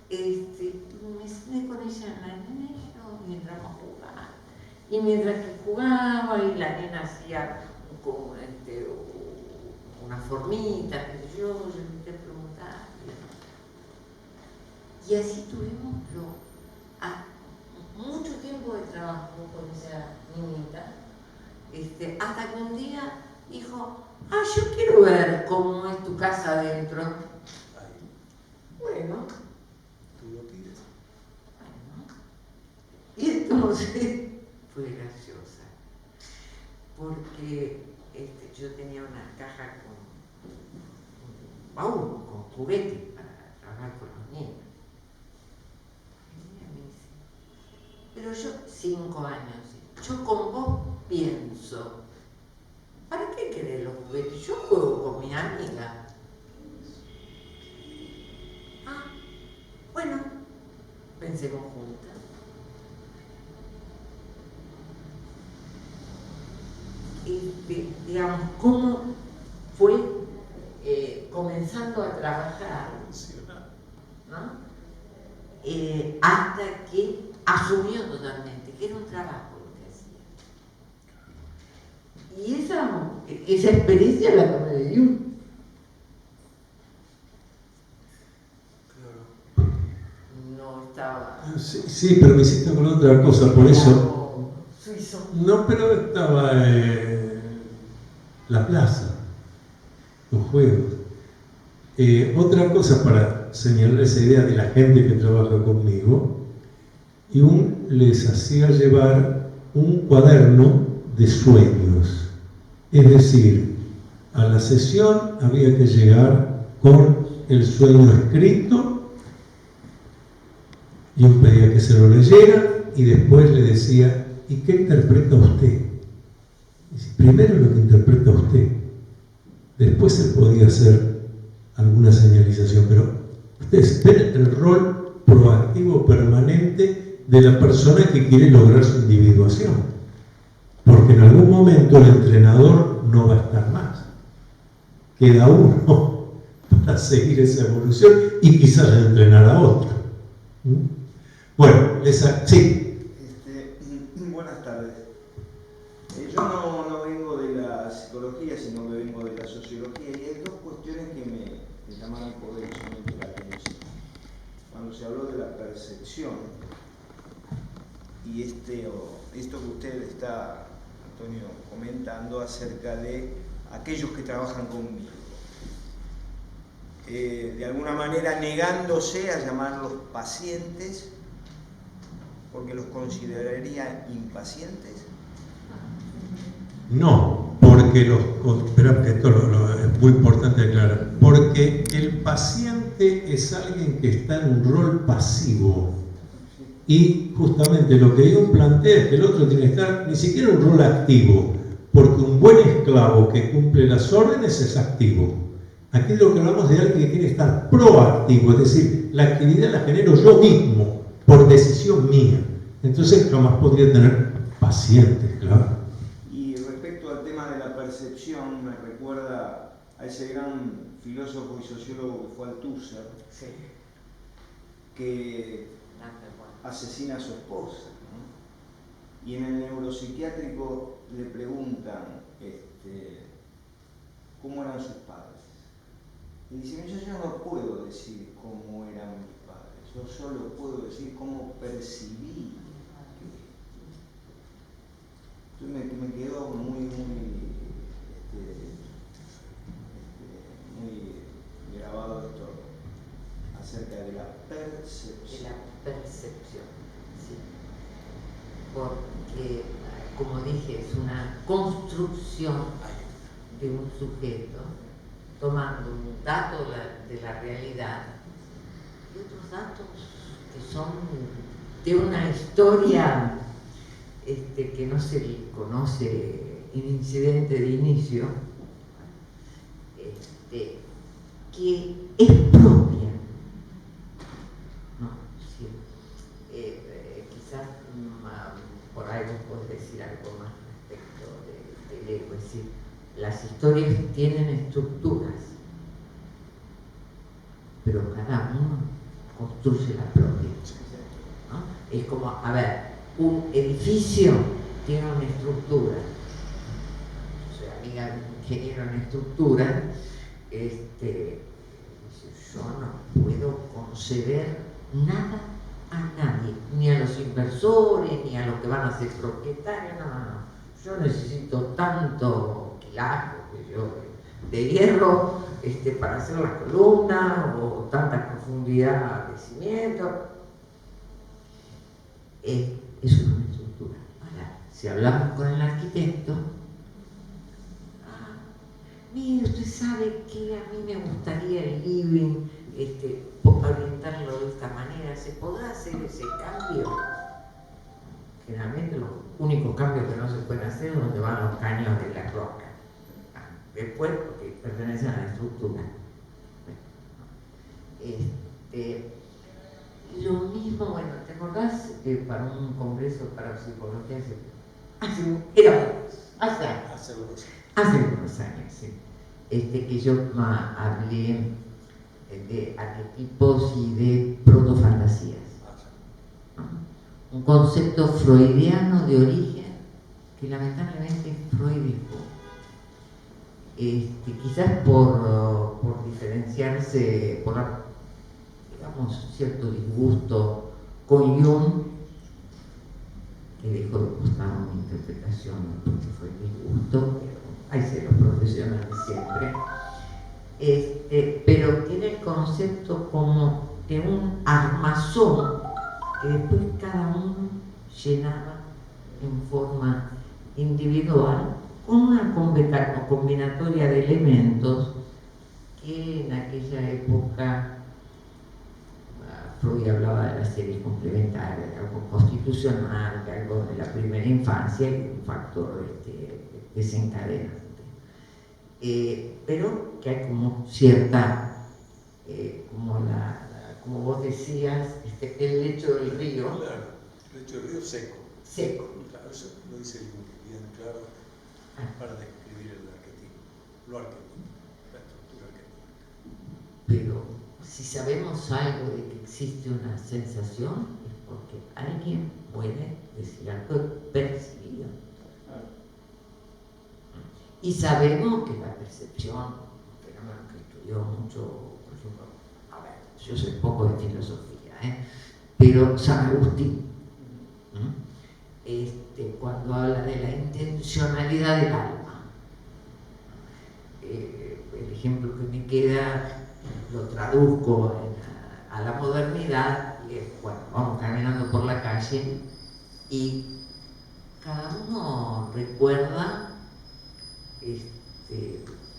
Me senté con ella en el arenero mientras nos jugaba. Y mientras que jugaba y la nena hacía como una formita, que yo le empecé a preguntar. Y así tuvimos mucho tiempo de trabajo con esa niñita, hasta que un día dijo, yo quiero ver cómo es tu casa adentro. Bueno. ¿Tú lo pides? Bueno. Y entonces fue graciosa, porque yo tenía una caja con un baúl, con juguetes para trabajar con los niños. Y ella me dice, pero yo, 5 años, yo con vos pienso, ¿para qué querés los juguetes? Yo juego con mi amiga. Bueno, pensemos juntas. Digamos, cómo fue comenzando a trabajar, ¿no? Hasta que asumió totalmente que era un trabajo lo que hacía. Y esa experiencia la que me dio. No estaba. Sí, pero me hiciste con otra cosa, por eso. Suizo. No, pero estaba la plaza, los juegos. Otra cosa para señalar esa idea de la gente que trabaja conmigo, y les hacía llevar un cuaderno de sueños. Es decir, a la sesión había que llegar con el sueño escrito, yo pedía que se lo leyera y después le decía, ¿y qué interpreta usted? Primero lo que interpreta usted, después se podía hacer alguna señalización, pero ustedes ven el rol proactivo permanente de la persona que quiere lograr su individuación, porque en algún momento el entrenador no va a estar más, queda uno para seguir esa evolución y quizás entrenar a otro. Bueno, sí. Buenas tardes. Yo no vengo de la psicología, sino que vengo de la sociología, y hay dos cuestiones que me llamaron poderosamente la atención. Cuando se habló de la percepción, y esto que usted está, Antonio, comentando acerca de aquellos que trabajan conmigo. de alguna manera negándose a llamarlos pacientes, porque los consideraría impacientes. No, porque espera, que esto es muy importante aclarar, porque el paciente es alguien que está en un rol pasivo. Y justamente lo que Jung plantea es que el otro tiene que estar ni siquiera en un rol activo, porque un buen esclavo que cumple las órdenes es activo. Aquí lo que hablamos de alguien que tiene que estar proactivo, es decir, la actividad la genero yo mismo, por decisión mía. Entonces jamás podría tener pacientes, claro. Y respecto al tema de la percepción, me recuerda a ese gran filósofo y sociólogo que fue Althusser, Sí. que asesina a su esposa, ¿no? Y en el neuropsiquiátrico le preguntan cómo eran sus padres. Y dice, yo no puedo decir cómo eran mis padres, yo solo puedo decir cómo percibí. Entonces me quedó muy grabado esto acerca de la percepción. De la percepción, sí. Porque, como dije, es una construcción de un sujeto tomando un dato de la realidad y otros datos que son de una historia que no se conoce en incidente de inicio, que es propia. ¿No? Sí. Quizás por ahí vos podés decir algo más respecto del ego, es decir, las historias tienen estructuras, pero cada uno construye la propia, ¿no? Es como, a ver, un edificio tiene una estructura. Yo soy amiga de un ingeniero en estructura, yo no puedo conceder nada a nadie, ni a los inversores, ni a los que van a ser propietarios, no. Yo necesito tanto quilaje de hierro para hacer la columna, o tanta profundidad de cimiento. Eso es una estructura. Ahora, si hablamos con el arquitecto, mire, usted sabe que a mí me gustaría el living, orientarlo de esta manera, ¿se podrá hacer ese cambio? Generalmente los únicos cambios que no se pueden hacer es donde van los caños de la roca. Después, porque pertenecen a la estructura. Lo mismo, bueno, ¿te acordás que para un congreso para psicología hace unos años, sí, que yo hablé de arquetipos y de protofantasías, ¿no? Un concepto freudiano de origen que lamentablemente Freud dejó. Quizás por diferenciarse, por digamos, cierto disgusto con Jung, que dejó de costar una interpretación porque fue disgusto, pero hay ceros profesionales siempre, pero tiene el concepto como de un armazón que después cada uno llenaba en forma individual con una combinatoria de elementos que en aquella época Freud hablaba de las series complementarias, de algo constitucional, de algo de la primera infancia y un factor desencadenante. Pero que hay como cierta, como vos decías, el lecho del río. Claro, el lecho del río seco. Seco. Claro, eso lo dice bien claro para describir el arquetipo, lo arquetípico, la estructura arquetípica. Pero si sabemos algo de que existe una sensación, es porque alguien puede decir algo percibido. Y sabemos que la percepción, un fenómeno que estudió mucho, por ejemplo, yo sé poco de filosofía, pero San Agustín, cuando habla de la intencionalidad del alma, el ejemplo que me queda lo traduzco a la modernidad, y es, bueno, vamos caminando por la calle y cada uno recuerda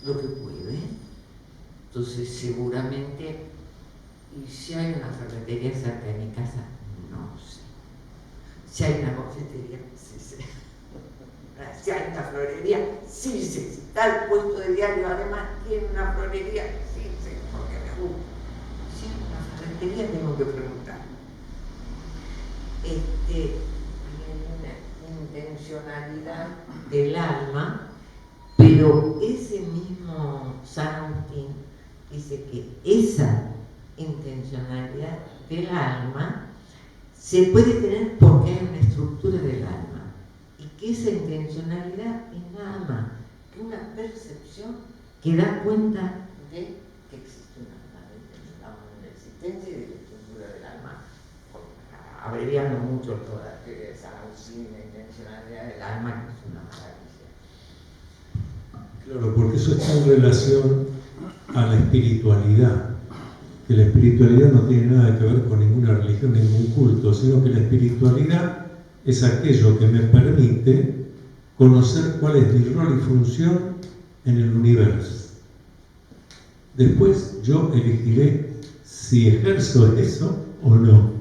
lo que puede. Entonces seguramente, y si hay una ferretería cerca de mi casa, no sé. Si hay una confitería, sí sé. Si hay una florería, sí sé. Si está el puesto de diario, además tiene una florería, sí sé, porque me gusta. Si hay una ferretería, tengo que preguntar. La intencionalidad del alma, pero ese mismo San Agustín dice que esa intencionalidad del alma se puede tener porque hay una estructura del alma, y que esa intencionalidad es nada más que una percepción que da cuenta de que existe un alma, de la existencia y de la estructura del alma, abreviando mucho toda la teoría de San Agustín, la intencionalidad del alma, que es una maravilla. Claro, porque eso está en relación a la espiritualidad. Que la espiritualidad no tiene nada que ver con ninguna religión, ningún culto, sino que la espiritualidad es aquello que me permite conocer cuál es mi rol y función en el universo. Después yo elegiré si ejerzo eso o no.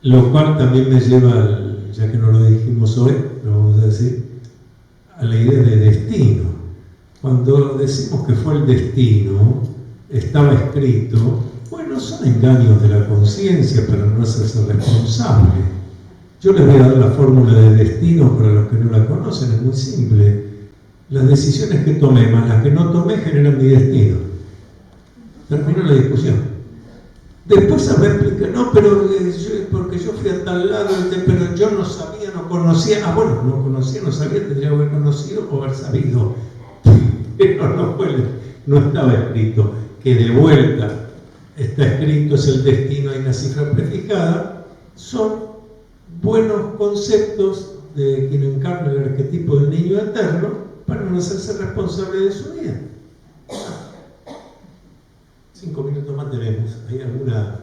Lo cual también me lleva, ya que no lo dijimos hoy, lo vamos a decir, a la idea de destino. Cuando decimos que fue el destino, estaba escrito, bueno, son engaños de la conciencia para no hacerse responsable. Yo les voy a dar la fórmula de destino para los que no la conocen, es muy simple. Las decisiones que tomé más las que no tomé generan mi destino. Terminó la discusión. Después se me explica, no, pero porque yo fui a tal lado, pero yo no sabía, no conocía. Bueno, no conocía, no sabía, tendría que haber conocido o haber sabido. Pero no estaba escrito. Que de vuelta está escrito, es el destino, hay una cifra prefijada, son buenos conceptos de quien encarna el arquetipo del niño eterno para no hacerse responsable de su vida. 5 minutos más tenemos. ¿Hay alguna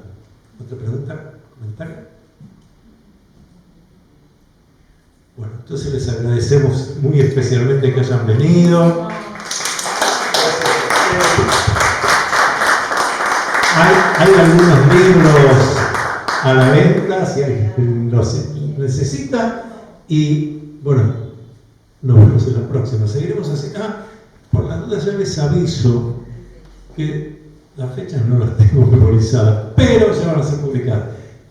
otra pregunta? ¿Comentario? Bueno, entonces les agradecemos muy especialmente que hayan venido. Hay algunos libros a la venta, si alguien los necesita. Y bueno, nos vemos en la próxima. Seguiremos así. Por la duda ya les aviso que las fechas no las tengo memorizadas, pero ya van a ser publicadas.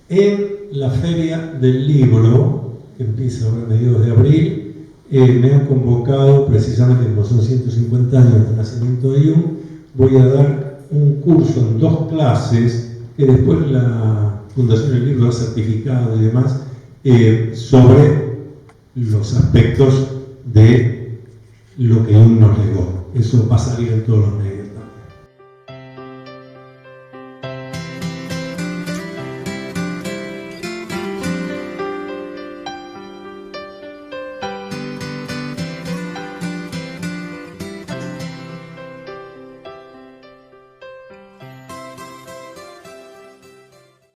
En la Feria del Libro, que empieza ahora a mediados de abril, me han convocado, precisamente como son 150 años del nacimiento de Jung, voy a dar un curso en 2 clases que después la Fundación del Libro ha certificado y demás, sobre los aspectos de lo que Jung nos legó. Eso va a salir en todos los medios.